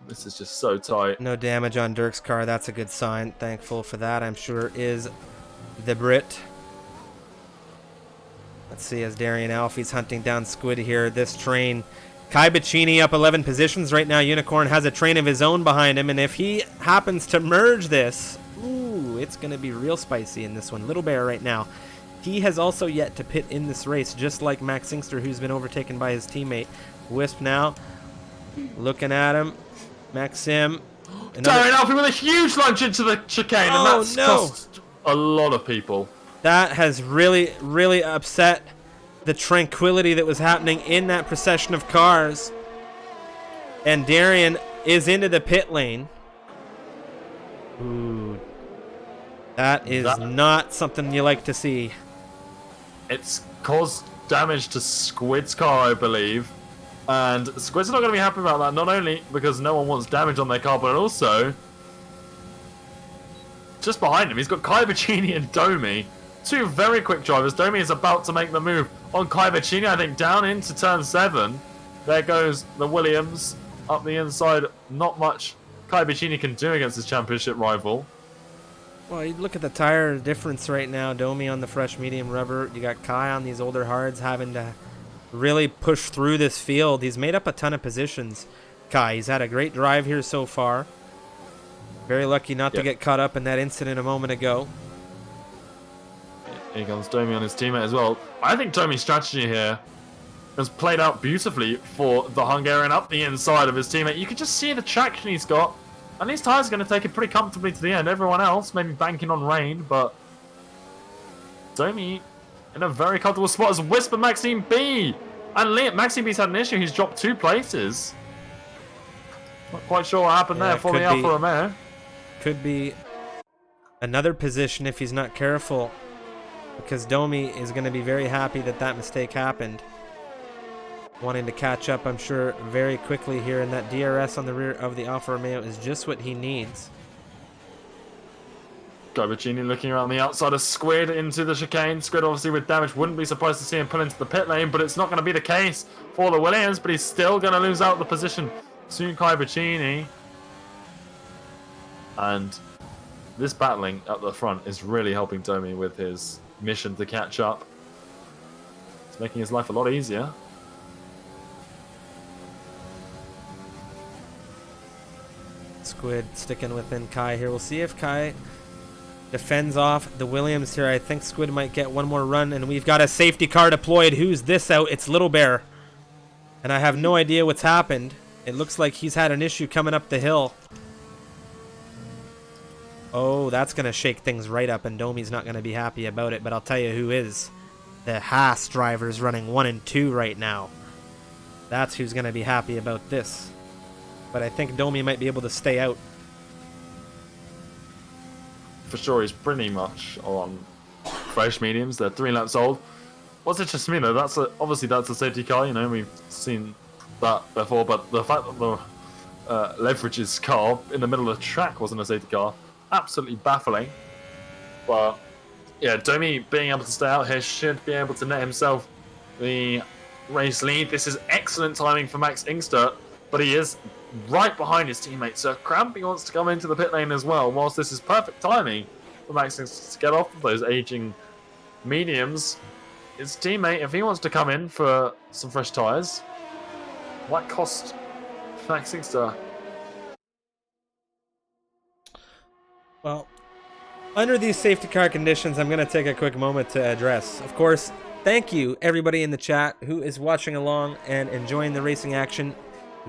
This is just so tight. No damage on Dirk's car. That's a good sign. Thankful for that, I'm sure, is the Brit. Let's see, as Darian Alfie's hunting down Squid here. This train Kai Bacchini up 11 positions right now. Unicorn has a train of his own behind him, and if he happens to merge this, ooh, it's going to be real spicy in this one. Little Bear right now. He has also yet to pit in this race, just like Max Inkster, who's been overtaken by his teammate. Wisp now, looking at him. Maxim. Darren Alfie with a huge lunge into the chicane, and that's cost a lot of people. That has really, really upset the tranquility that was happening in that procession of cars. And Darian is into the pit lane. Ooh. That is not something you like to see. It's caused damage to Squid's car, I believe. And Squid's not going to be happy about that, not only because no one wants damage on their car, but also just behind him, he's got Kai Bacchini and Domi. Two very quick drivers. Domi is about to make the move on Kai Bacchini, I think, down into turn 7. There goes the Williams up the inside. Not much Kai Bacchini can do against his championship rival. Well, you look at the tire difference right now. Domi on the fresh medium rubber. You got Kai on these older hards having to really push through this field. He's made up a ton of positions. Kai, he's had a great drive here so far. Very lucky not to get caught up in that incident a moment ago. Here comes Domi on his teammate as well. I think Domi's strategy here has played out beautifully for the Hungarian up the inside of his teammate. You can just see the traction he's got. And these tyres are going to take it pretty comfortably to the end. Everyone else maybe banking on rain, but Domi in a very comfortable spot as Whisper Maxime B. And Maxime B's had an issue. He's dropped 2 places. Not quite sure what happened there for the Alfa Romeo. Could be another position if he's not careful, because Domi is going to be very happy that that mistake happened. Wanting to catch up, I'm sure, very quickly here, and that DRS on the rear of the Alfa Romeo is just what he needs. Gobachini looking around the outside of Squid into the chicane. Squid obviously with damage. Wouldn't be surprised to see him pull into the pit lane, but it's not going to be the case for the Williams, but he's still going to lose out the position to Kai Bacchini. And this battling at the front is really helping Domi with his mission to catch up. It's making his life a lot easier. Squid sticking within Kai here. We'll see if Kai defends off the Williams here. I think Squid might get one more run, and we've got a safety car deployed. Who's this out? It's Little Bear. And I have no idea what's happened. It looks like he's had an issue coming up the hill. Oh, that's going to shake things right up, and Domi's not going to be happy about it, but I'll tell you who is. The Haas drivers running 1 and 2 right now. That's who's going to be happy about this. But I think Domi might be able to stay out. For sure, he's pretty much on fresh mediums. They're 3 laps old. What's interesting to me, though, obviously that's a safety car. You know, we've seen that before. But the fact that the Leverage's car in the middle of the track wasn't a safety car, absolutely baffling. But yeah, Domi being able to stay out here should be able to net himself the race lead. This is excellent timing for Max Inkster, but he is right behind his teammate. So Crampy wants to come into the pit lane as well. Whilst this is perfect timing for Max Inkster to get off of those aging mediums, his teammate, if he wants to come in for some fresh tyres, what cost Max Inkster? Well, under these safety car conditions, I'm going to take a quick moment to address. Of course, thank you everybody in the chat who is watching along and enjoying the racing action.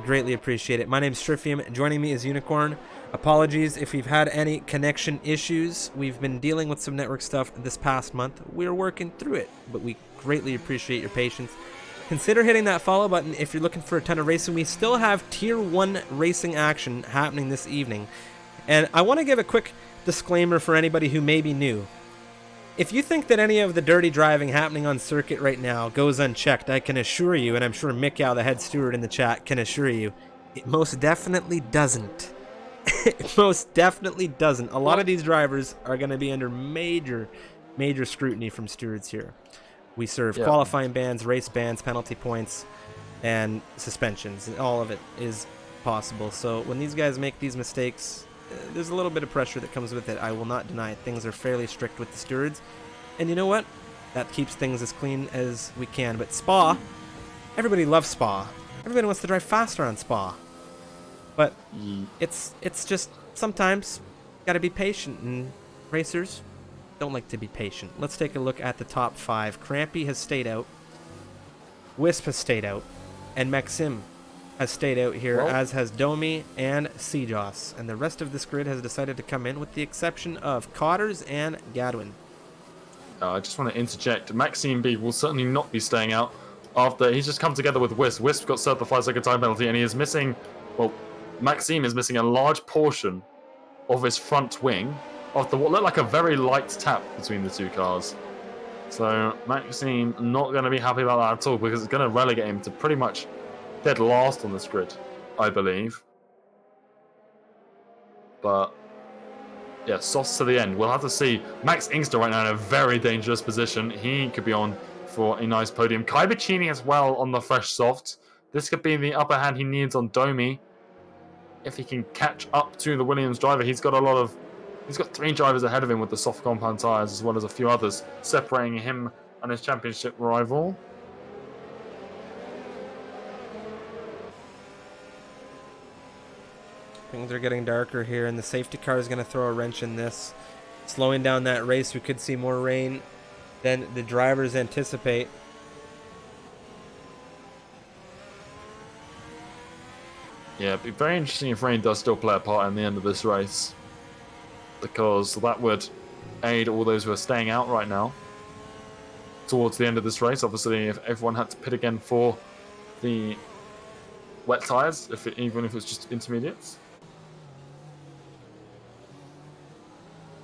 Greatly appreciate it. My name is Strifium. Joining me is Unicorn. Apologies if we've had any connection issues. We've been dealing with some network stuff this past month. We're working through it, but we greatly appreciate your patience. Consider hitting that follow button if you're looking for a ton of racing. We still have Tier 1 racing action happening this evening. And I want to give a quick disclaimer for anybody who may be new. If you think that any of the dirty driving happening on circuit right now goes unchecked, I can assure you, and I'm sure Mikau, the head steward in the chat, can assure you, it most definitely doesn't. It most definitely doesn't. A lot of these drivers are going to be under major scrutiny from stewards here. We serve qualifying bans, race bans, penalty points, and suspensions. All of it is possible. So when these guys make these mistakes, there's a little bit of pressure that comes with it. I will not deny it. Things are fairly strict with the stewards. And you know what? That keeps things as clean as we can. But Spa, everybody loves Spa. Everybody wants to drive faster on Spa. But Ye- it's just sometimes got to be patient, and racers don't like to be patient. Let's take a look at the top 5. Crampy has stayed out. Wisp has stayed out. And Maxim has stayed out here, Well, as has Domi and Seajoss. And the rest of this grid has decided to come in, with the exception of Cotters and Gadwin. I just want to interject. Maxime B will certainly not be staying out after he's just come together with Wisp. Wisp got served the 5-second time penalty, and he is missing. Well, Maxime is missing a large portion of his front wing after what looked like a very light tap between the two cars. So Maxime not going to be happy about that at all, because it's going to relegate him to pretty much dead last on this grid, I believe. But yeah, softs to the end. We'll have to see. Max Inkster right now in a very dangerous position. He could be on for a nice podium. Kai Bacchini as well on the fresh soft. This could be the upper hand he needs on Domi. If he can catch up to the Williams driver, he's got 3 drivers ahead of him with the soft compound tyres, as well as a few others separating him and his championship rival. Things are getting darker here, and the safety car is going to throw a wrench in this, slowing down that race. We could see more rain than the drivers anticipate. Yeah, it'd be very interesting if rain does still play a part in the end of this race, because that would aid all those who are staying out right now towards the end of this race. Obviously, if everyone had to pit again for the wet tyres, even if it was just intermediates.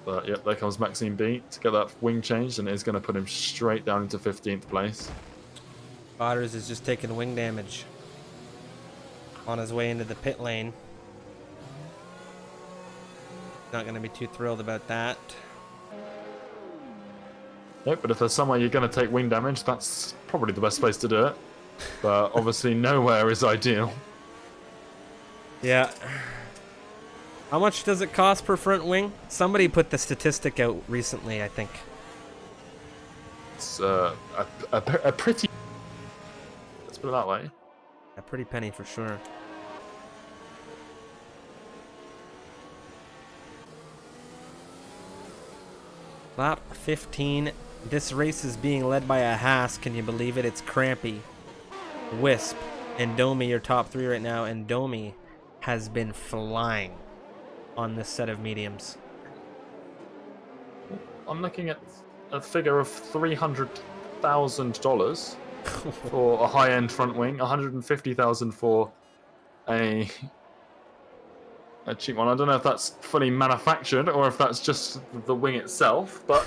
But yep, there comes Maxime B to get that wing changed, and it's going to put him straight down into 15th place. Otters is just taking wing damage on his way into the pit lane. Not going to be too thrilled about that. Nope, but if there's somewhere you're going to take wing damage, that's probably the best place to do it. But obviously nowhere is ideal. Yeah. How much does it cost per front wing? Somebody put the statistic out recently, I think. It's a pretty... Let's put it that way. A pretty penny for sure. Lap 15. This race is being led by a Haas. Can you believe it? It's Crampy, Wisp, and Domi, your top 3 right now. And Domi has been flying on this set of mediums. I'm looking at a figure of $300,000 for a high-end front wing, $150,000 for a cheap one. I don't know if that's fully manufactured or if that's just the wing itself, but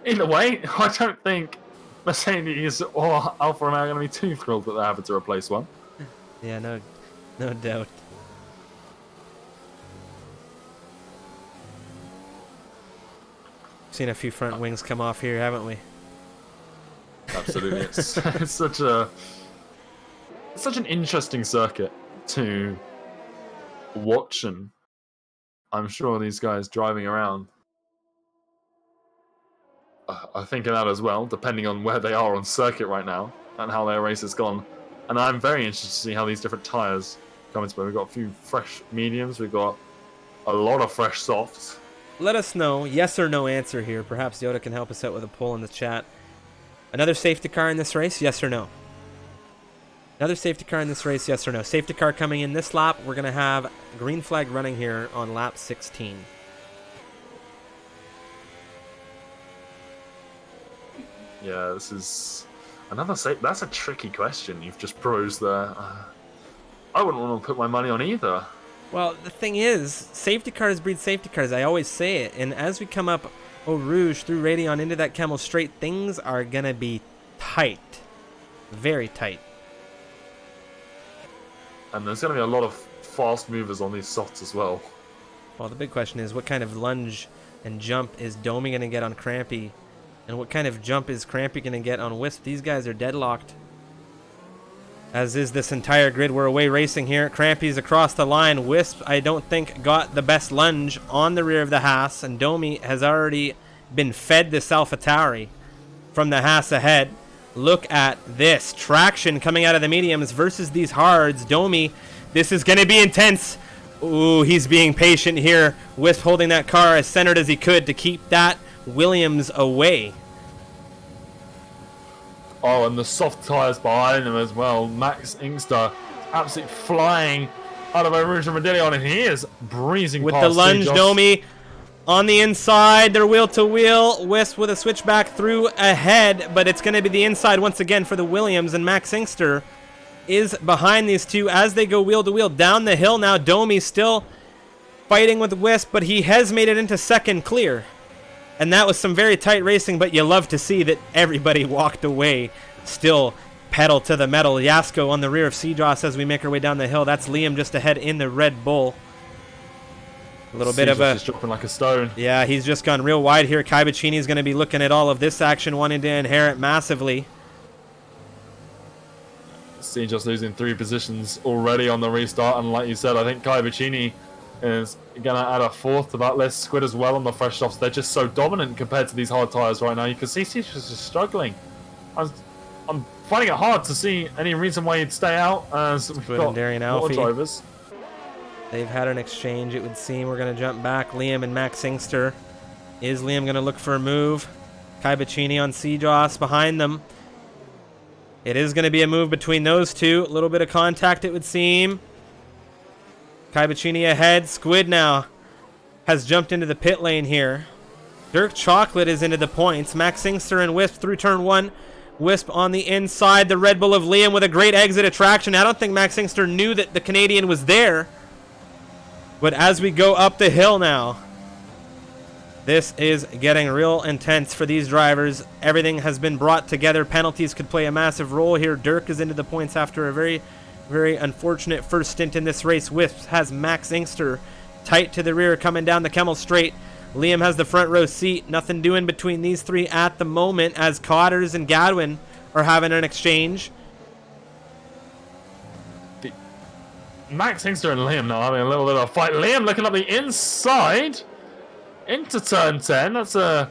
either way, I don't think Mercedes or Alfa Romeo are going to be too thrilled that they're having to replace one. Yeah, no doubt. Seen a few front wings come off here, haven't we? Absolutely, it's such an interesting circuit to watch, and I'm sure these guys driving around are thinking that as well, depending on where they are on circuit right now and how their race has gone. And I'm very interested to see how these different tyres come into play. We've got a few fresh mediums, we've got a lot of fresh softs. Let us know, yes or no answer here. Perhaps Yoda can help us out with a poll in the chat. Another safety car in this race, yes or no? Another safety car in this race, yes or no? Safety car coming in this lap. We're going to have green flag running here on lap 16. Yeah, this is another safe. That's a tricky question you've just posed there. I wouldn't want to put my money on either. Well, the thing is, safety cars breed safety cars. I always say it. And as we come up Eau Rouge through Radion into that Camel Straight, things are going to be tight. Very tight. And there's going to be a lot of fast movers on these softs as well. Well, the big question is, what kind of lunge and jump is Domi going to get on Crampy? And what kind of jump is Crampy going to get on Wisp? These guys are deadlocked. As is this entire grid. We're away racing here. Crampy's across the line. Wisp, I don't think, got the best lunge on the rear of the Haas. And Domi has already been fed this AlphaTauri from the Haas ahead. Look at this. Traction coming out of the mediums versus these hards. Domi, this is going to be intense. Ooh, he's being patient here. Wisp holding that car as centered as he could to keep that Williams away. Oh, and the soft tyres behind him as well. Max Inkster absolutely flying out of original Medillion, and he is breezing with past the lunge. Josh. Domi on the inside. They're wheel to wheel. Wisp with a switchback through ahead, but it's going to be the inside once again for the Williams, and Max Inkster is behind these two as they go wheel to wheel down the hill now. Domi still fighting with Wisp, but he has made it into second clear. And that was some very tight racing, but you love to see that everybody walked away still pedal to the metal. Yasko on the rear of Sejoss as we make our way down the hill. That's Liam just ahead in the Red Bull. A little bit of a... just dropping like a stone. Yeah, he's just gone real wide here. Kai Bacchini's going to be looking at all of this action, wanting to inherit massively. Sejoss losing 3 positions already on the restart, and like you said, I think Kai Bacchini is going to add a 4th to that list. Squid as well on the fresh softs. They're just so dominant compared to these hard tyres right now. You can see Sejoss just struggling. I'm finding it hard to see any reason why he'd stay out, as we've got more drivers. They've had an exchange, it would seem. We're going to jump back. Liam and Max Inkster. Is Liam going to look for a move? Kai Bacchini on Sejoss behind them. It is going to be a move between those two. A little bit of contact, it would seem. Kai Bacchini ahead. Squid now has jumped into the pit lane here. Dirk Chocolate is into the points. Max Inkster and Wisp through turn 1. Wisp on the inside. The Red Bull of Liam with a great exit attraction. I don't think Max Inkster knew that the Canadian was there. But as we go up the hill now, this is getting real intense for these drivers. Everything has been brought together. Penalties could play a massive role here. Dirk is into the points after a very, very unfortunate first stint in this race. Wisp has Max Inkster tight to the rear coming down the Kemmel Straight. Liam has the front row seat. Nothing doing between these three at the moment as Cotters and Gadwin are having an exchange. Max Inkster and Liam now having a little bit of a fight. Liam looking up the inside into turn 10. That's a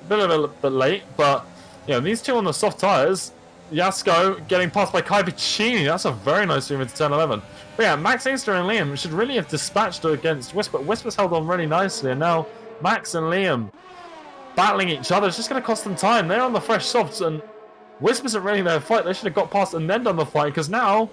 bit late, but you know, these two on the soft tyres. Yasko getting passed by Kai Bacchini. That's a very nice move into turn 11. But yeah, Max Inkster and Liam should really have dispatched against Wisp, but Wisp has held on really nicely, and now Max and Liam battling each other. It's just going to cost them time. They're on the fresh softs, and Wisp isn't really their fight. They should have got past and then done the fight, because now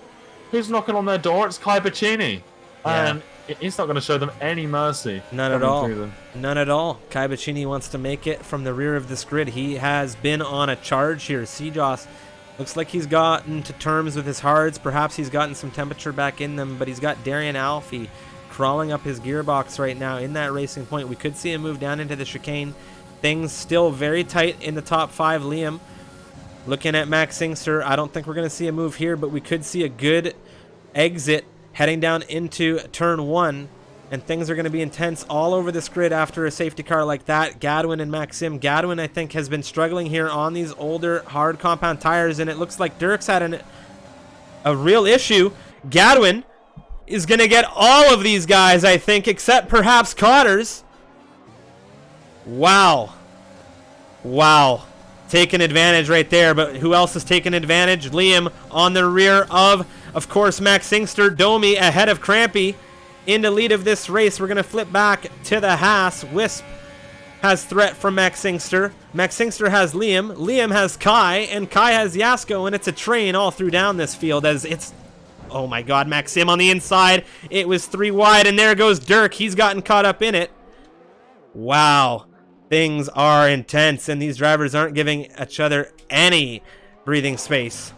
who's knocking on their door? It's Kai Bacchini. And he's not going to show them any mercy. None at all. None at all. Kai Bacchini wants to make it from the rear of this grid. He has been on a charge here. Sejoss looks like he's gotten to terms with his hards. Perhaps he's gotten some temperature back in them, but he's got Darian Alfie crawling up his gearbox right now in that racing point. We could see him move down into the chicane. Things still very tight in the top 5. Liam looking at Max Inkster. I don't think we're going to see a move here, but we could see a good exit heading down into turn 1, and things are going to be intense all over this grid after a safety car like that. Gadwin and Maxim. Gadwin, I think, has been struggling here on these older hard compound tires, and it looks like Dirk's had a real issue. Gadwin is going to get all of these guys, I think, except perhaps Cotters. Wow. Wow. Taking advantage right there, but who else is taking advantage? Liam on the rear of course, Max Inkster. Domi ahead of Crampy into lead of this race. We're going to flip back to the Haas. Wisp has threat from Max Inkster. Max Inkster has Liam. Liam has Kai, and Kai has Yasko, and it's a train all through down this field as it's... Oh my god, Maxim on the inside. It was 3 wide, and there goes Dirk. He's gotten caught up in it. Wow. Things are intense, and these drivers aren't giving each other any breathing space.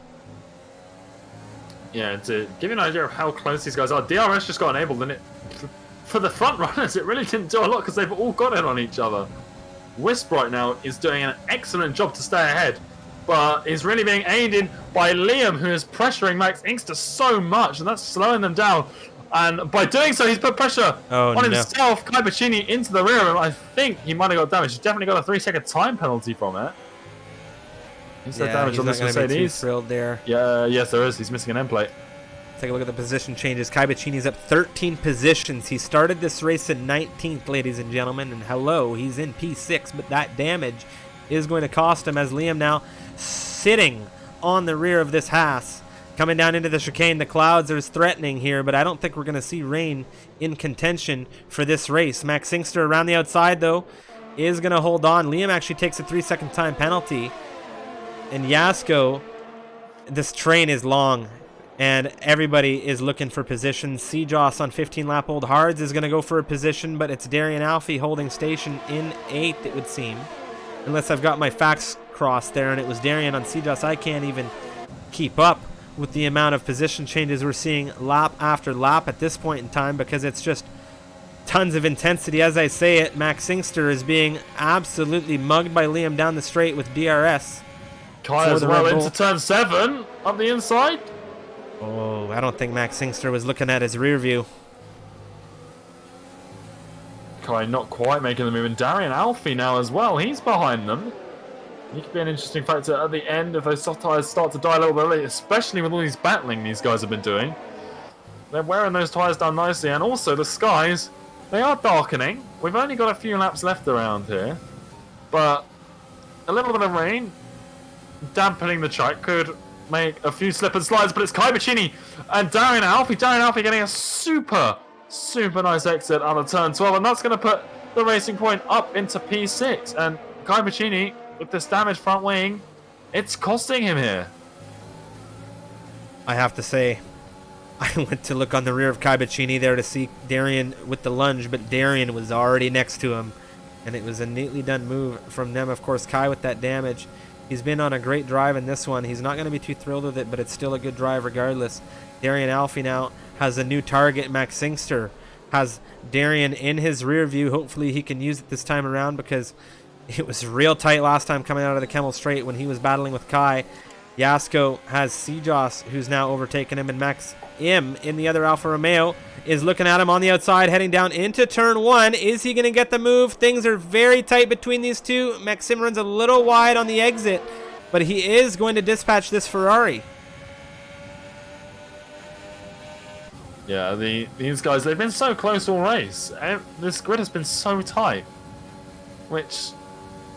Yeah, to give you an idea of how close these guys are, DRS just got enabled, and for the front runners, it really didn't do a lot because they've all got it on each other. Wisp right now is doing an excellent job to stay ahead, but is really being aided by Liam, who is pressuring Max Inkster so much, and that's slowing them down. And by doing so, he's put pressure on himself. Kai Bacchini into the rear of him. I think he might have got damaged. He's definitely got a 3-second time penalty from it. Is there damage on this Mercedes? Be too thrilled there. Yeah, yes, there is. He's missing an end plate. Take a look at the position changes. Kai Bacchini's up 13 positions. He started this race in 19th, ladies and gentlemen. And hello, he's in P6, but that damage is going to cost him as Liam now sitting on the rear of this Haas. Coming down into the chicane, the clouds are threatening here, but I don't think we're going to see rain in contention for this race. Max Singster around the outside, though, is going to hold on. Liam actually takes a 3-second time penalty. And Yasko, this train is long, and everybody is looking for positions. Sejoss on 15-lap-old hards is going to go for a position, but it's Darian Alfie holding station in 8th, it would seem. Unless I've got my facts crossed there, and it was Darian on Sejoss. I can't even keep up with the amount of position changes we're seeing lap after lap at this point in time, because it's just tons of intensity. As I say it, Max Singster is being absolutely mugged by Liam down the straight with DRS. Kai as well into turn 7 up the inside. Oh, I don't think Max Singster was looking at his rear view. Kai not quite making the move, and Darian Alfie now as well. He's behind them. He could be an interesting factor at the end if those soft tyres start to die a little bit late, especially with all these battling these guys have been doing. They're wearing those tyres down nicely, and also the skies, they are darkening. We've only got a few laps left around here, but a little bit of rain dampening the track could make a few slip and slides, but it's Kai Bacchini and Darian Alfie. Darian Alfie getting a super nice exit out of turn 12, and that's going to put the Racing Point up into P6, and Kai Bacchini, with this damaged front wing, it's costing him here. I have to say, I went to look on the rear of Kai Bacchini there to see Darian with the lunge, but Darian was already next to him, and it was a neatly done move from them. Of course, Kai with that damage, he's been on a great drive in this one. He's not going to be too thrilled with it, but it's still a good drive regardless. Darian Alfie now has a new target. Max Singster has Darian in his rear view. Hopefully he can use it this time around, because it was real tight last time coming out of the Kemmel Straight when he was battling with Kai. Yasko has Sejoss, who's now overtaken him, and Max M in the other Alfa Romeo is looking at him on the outside, heading down into turn 1. Is he going to get the move? Things are very tight between these two. Maxim runs a little wide on the exit, but he is going to dispatch this Ferrari. Yeah, these guys, they've been so close all race. This grid has been so tight, which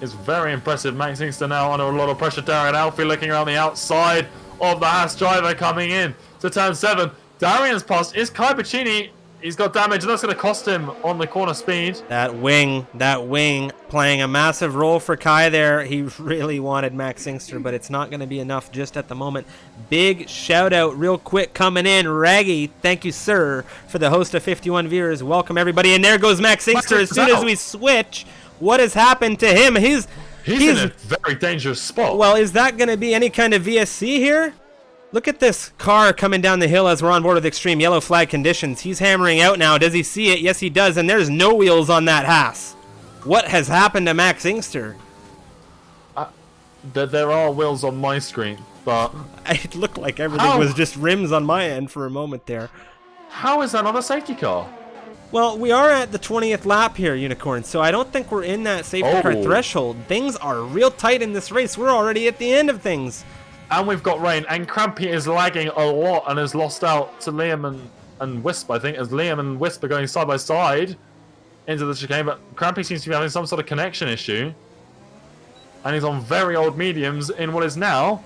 is very impressive. Max Singster now under a lot of pressure. Darian Alfie looking around the outside of the Haas driver coming in to turn 7. Darian's passed. Is Kai Bacchini. He's got damage, and that's going to cost him on the corner speed. That wing playing a massive role for Kai there. He really wanted Max Singster, but it's not going to be enough just at the moment. Big shout out real quick coming in. Raggy, thank you, sir, for the host of 51 viewers. Welcome, everybody. And there goes Max Singster. As soon as we switch, what has happened to him? He's in a very dangerous spot. Well, is that going to be any kind of VSC here? Look at this car coming down the hill as we're on board with extreme yellow flag conditions. He's hammering out now. Does he see it? Yes, he does. And there's no wheels on that Haas. What has happened to Max Singster? There are wheels on my screen, but it looked like everything was just rims on my end for a moment there. How is that not a safety car? Well, we are at the 20th lap here, Unicorn, so I don't think we're in that safety car threshold. Things are real tight in this race. We're already at the end of things. And we've got rain, and Crampy is lagging a lot and has lost out to Liam and Wisp, I think, as Liam and Wisp are going side by side into the chicane, but Crampy seems to be having some sort of connection issue. And he's on very old mediums in what is now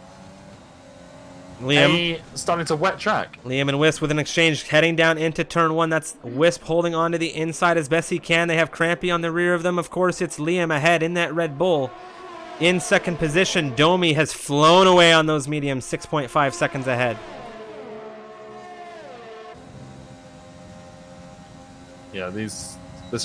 starting to wet track. Liam and Wisp with an exchange heading down into turn 1. That's Wisp holding on to the inside as best he can. They have Crampy on the rear of them. Of course, it's Liam ahead in that Red Bull. In second position, Domi has flown away on those mediums, 6.5 seconds ahead. Yeah, this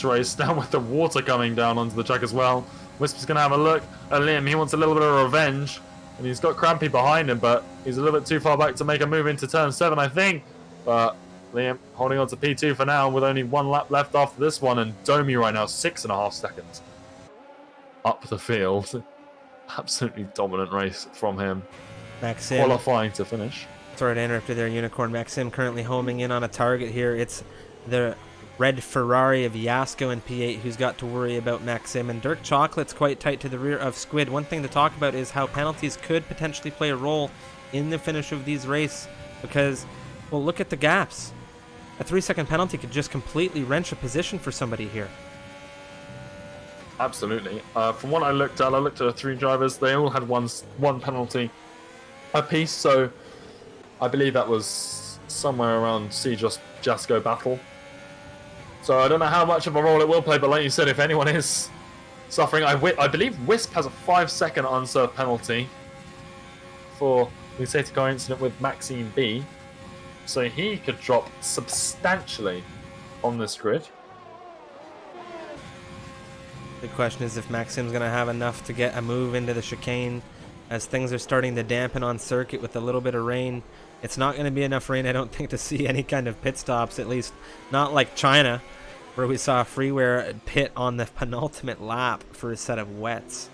race now with the water coming down onto the track as well. Wisp's going to have a look at Liam. He wants a little bit of revenge, and he's got Crampy behind him, but he's a little bit too far back to make a move into turn 7, I think. But Liam holding on to P2 for now with only 1 lap left after this one, and Domi right now 6.5 seconds up the field. Absolutely dominant race from him. Maxim qualifying to finish. Sorry to interrupt you there, Unicorn. Maxim currently homing in on a target here. It's the red Ferrari of Yasko in P8 who's got to worry about Maxim. And Dirk Chocolate's quite tight to the rear of Squid. One thing to talk about is how penalties could potentially play a role in the finish of these races, because, well, look at the gaps. A 3-second penalty could just completely wrench a position for somebody here. Absolutely. From what I looked at the 3 drivers. They all had one penalty apiece. So I believe that was somewhere around Jasko battle. So I don't know how much of a role it will play, but like you said, if anyone is suffering, I believe Wisp has a 5-second unserved penalty for the safety car incident with Maxime B. So he could drop substantially on this grid. The question is if Maxim's going to have enough to get a move into the chicane as things are starting to dampen on circuit with a little bit of rain. It's not going to be enough rain, I don't think, to see any kind of pit stops, at least not like China, where we saw a freeware pit on the penultimate lap for a set of wets.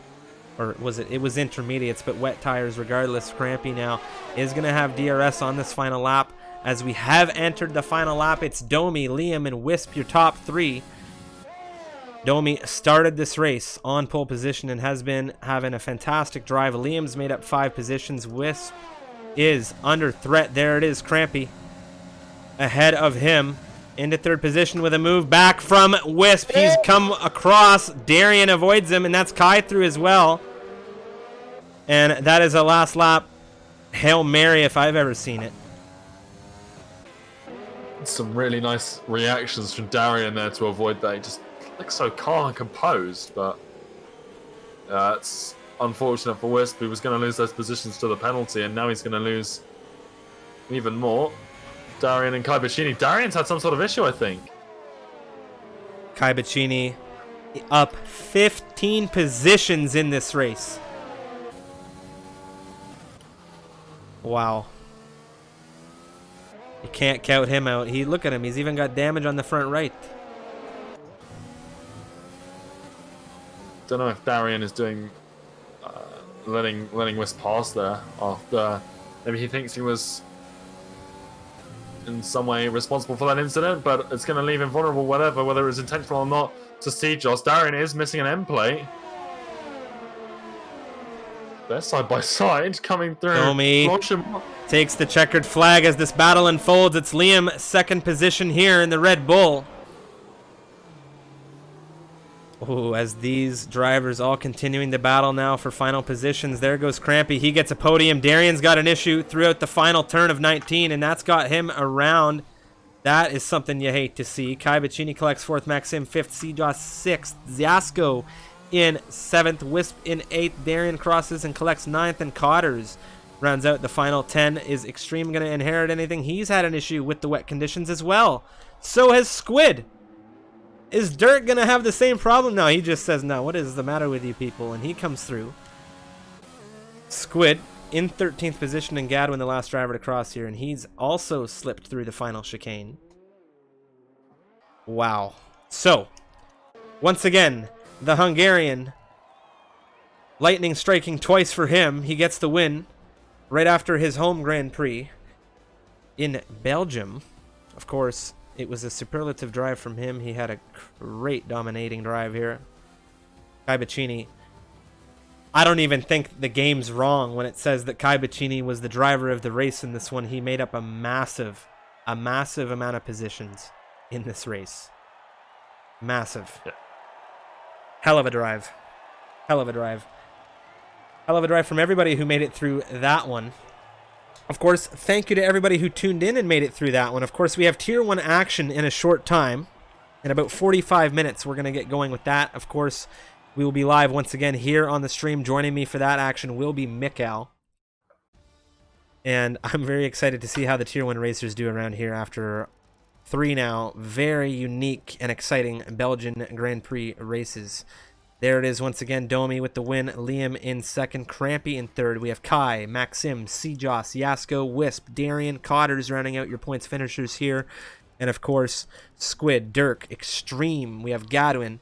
Or was it? It was intermediates, but wet tires regardless. Crampy now is going to have DRS on this final lap. As we have entered the final lap, it's Domi, Liam, and Wisp, your top 3. Domi started this race on pole position and has been having a fantastic drive. Liam's made up 5 positions. Wisp is under threat. There it is, Crampy ahead of him into 3rd position with a move back from Wisp. He's come across. Darian avoids him, and that's Kai through as well. And that is a last lap Hail Mary if I've ever seen it. Some really nice reactions from Darian there to avoid that. He just looks so calm and composed, but it's unfortunate for Wisp. He was going to lose those positions to the penalty, and now he's going to lose even more. Darian and Kai Bacchini. Darian's had some sort of issue, I think. Kai Bacchini up 15 positions in this race. Wow. You can't count him out. Look at him. He's even got damage on the front right. Don't know if Darian is doing letting Wisp pass there after maybe he thinks he was in some way responsible for that incident, but it's going to leave him vulnerable, whether it was intentional or not, to Joss. Darian is missing an end plate. They're side by side coming through. Domi takes the checkered flag as this battle unfolds. It's Liam, 2nd position here in the Red Bull. Oh, as these drivers all continuing the battle now for final positions. There goes Crampy. He gets a podium. Darian's got an issue throughout the final turn of 19, and that's got him around. That is something you hate to see. Kai Bacchini collects 4th, Maxim 5th, Sejoss 6th, Ziasco in 7th, Wisp in 8th, Darian crosses and collects 9th, and Cotters rounds out the final 10. Is Extreme going to inherit anything? He's had an issue with the wet conditions as well. So has Squid. Is Dirt going to have the same problem? No, he just says, no, what is the matter with you people? And he comes through. Squid in 13th position, and Gadwin the last driver to cross here, and he's also slipped through the final chicane. Wow. So, once again, the Hungarian, lightning striking twice for him. He gets the win right after his home Grand Prix in Belgium. Of course, it was a superlative drive from him. He had a great dominating drive here. Kai Bacchini, I don't even think the game's wrong when it says that Kai Bacchini was the driver of the race in this one. He made up a massive amount of positions in this race. Massive. Yeah. Hell of a drive. Hell of a drive. Hell of a drive from everybody who made it through that one. Of course, thank you to everybody who tuned in and made it through that one. Of course, we have Tier 1 action in a short time. In about 45 minutes, we're going to get going with that. Of course, we will be live once again here on the stream. Joining me for that action will be Mikal. And I'm very excited to see how the Tier 1 racers do around here after 3 now very unique and exciting Belgian Grand Prix races. There it is once again. Domi with the win. Liam in 2nd. Crampy in 3rd. We have Kai, Maxim, Sejoss, Yasko, Wisp, Darian, Cotters rounding out your points finishers here. And of course, Squid, Dirk, Extreme. We have Gadwin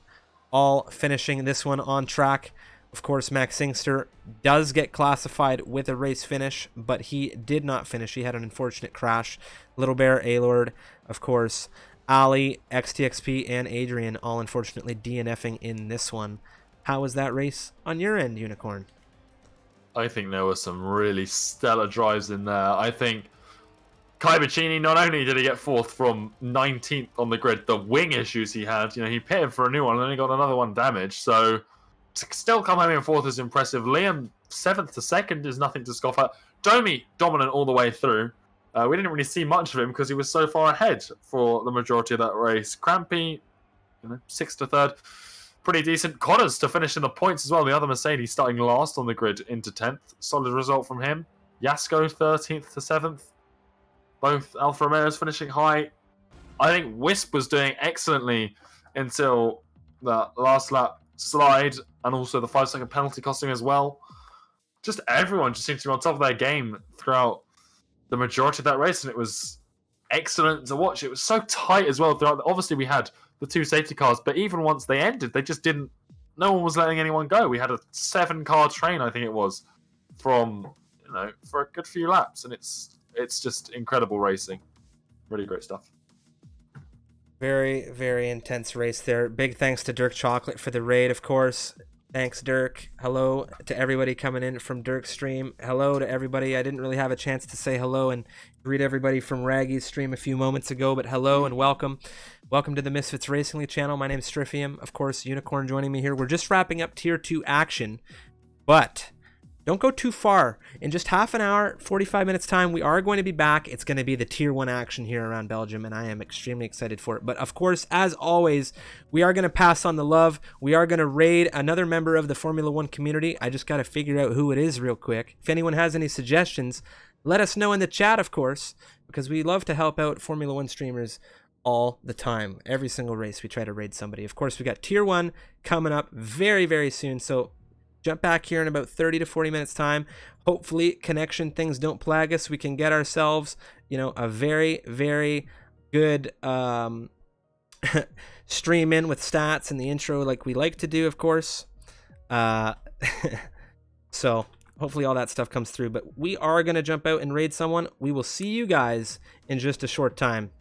all finishing this one on track. Of course, Max Singster does get classified with a race finish, but he did not finish. He had an unfortunate crash. Little Bear, A-Lord, of course, Ali, XTXP, and Adrian all unfortunately DNFing in this one. How was that race on your end, Unicorn? I think there were some really stellar drives in there. I think Kai Bacchini, not only did he get fourth from 19th on the grid, the wing issues he had, he pitted for a new one and then he got another one damaged. So to still come home in fourth is impressive. Liam, 7th to 2nd is nothing to scoff at. Domi, dominant all the way through. We didn't really see much of him because he was so far ahead for the majority of that race. Crampy, 6th to 3rd. Pretty decent. Connors to finish in the points as well. The other Mercedes starting last on the grid into 10th. Solid result from him. Yasko, 13th to 7th. Both Alfa Romeos finishing high. I think Wisp was doing excellently until the last lap slide and also the 5-second penalty costing as well. Just everyone just seemed to be on top of their game throughout the majority of that race, and it was excellent to watch. It was so tight as well throughout. Obviously, we had the 2 safety cars, but even once they ended, they just didn't. No one was letting anyone go. We had a 7-car train, I think it was, from for a good few laps, and it's just incredible racing. Really great stuff. Very, very intense race there. Big thanks to Dirk Chocolate for the raid, of course. Thanks, Dirk. Hello to everybody coming in from Dirk's stream. Hello to everybody. I didn't really have a chance to say hello and greet everybody from Raggy's stream a few moments ago, but hello and welcome. Welcome to the Misfits Racing League channel. My name is Strifium. Of course, Unicorn joining me here. We're just wrapping up Tier 2 action, but don't go too far. In just half an hour, 45 minutes time, we are going to be back. It's going to be the Tier 1 action here around Belgium, and I am extremely excited for it. But of course, as always, we are going to pass on the love. We are going to raid another member of the Formula 1 community. I just got to figure out who it is real quick. If anyone has any suggestions, let us know in the chat, of course, because we love to help out Formula 1 streamers all the time. Every single race, we try to raid somebody. Of course, we got Tier 1 coming up very, very soon, so jump back here in about 30 to 40 minutes time. Hopefully connection things don't plague us. We can get ourselves, a very, very good stream in with stats and the intro like we like to do, of course. So hopefully all that stuff comes through. But we are going to jump out and raid someone. We will see you guys in just a short time.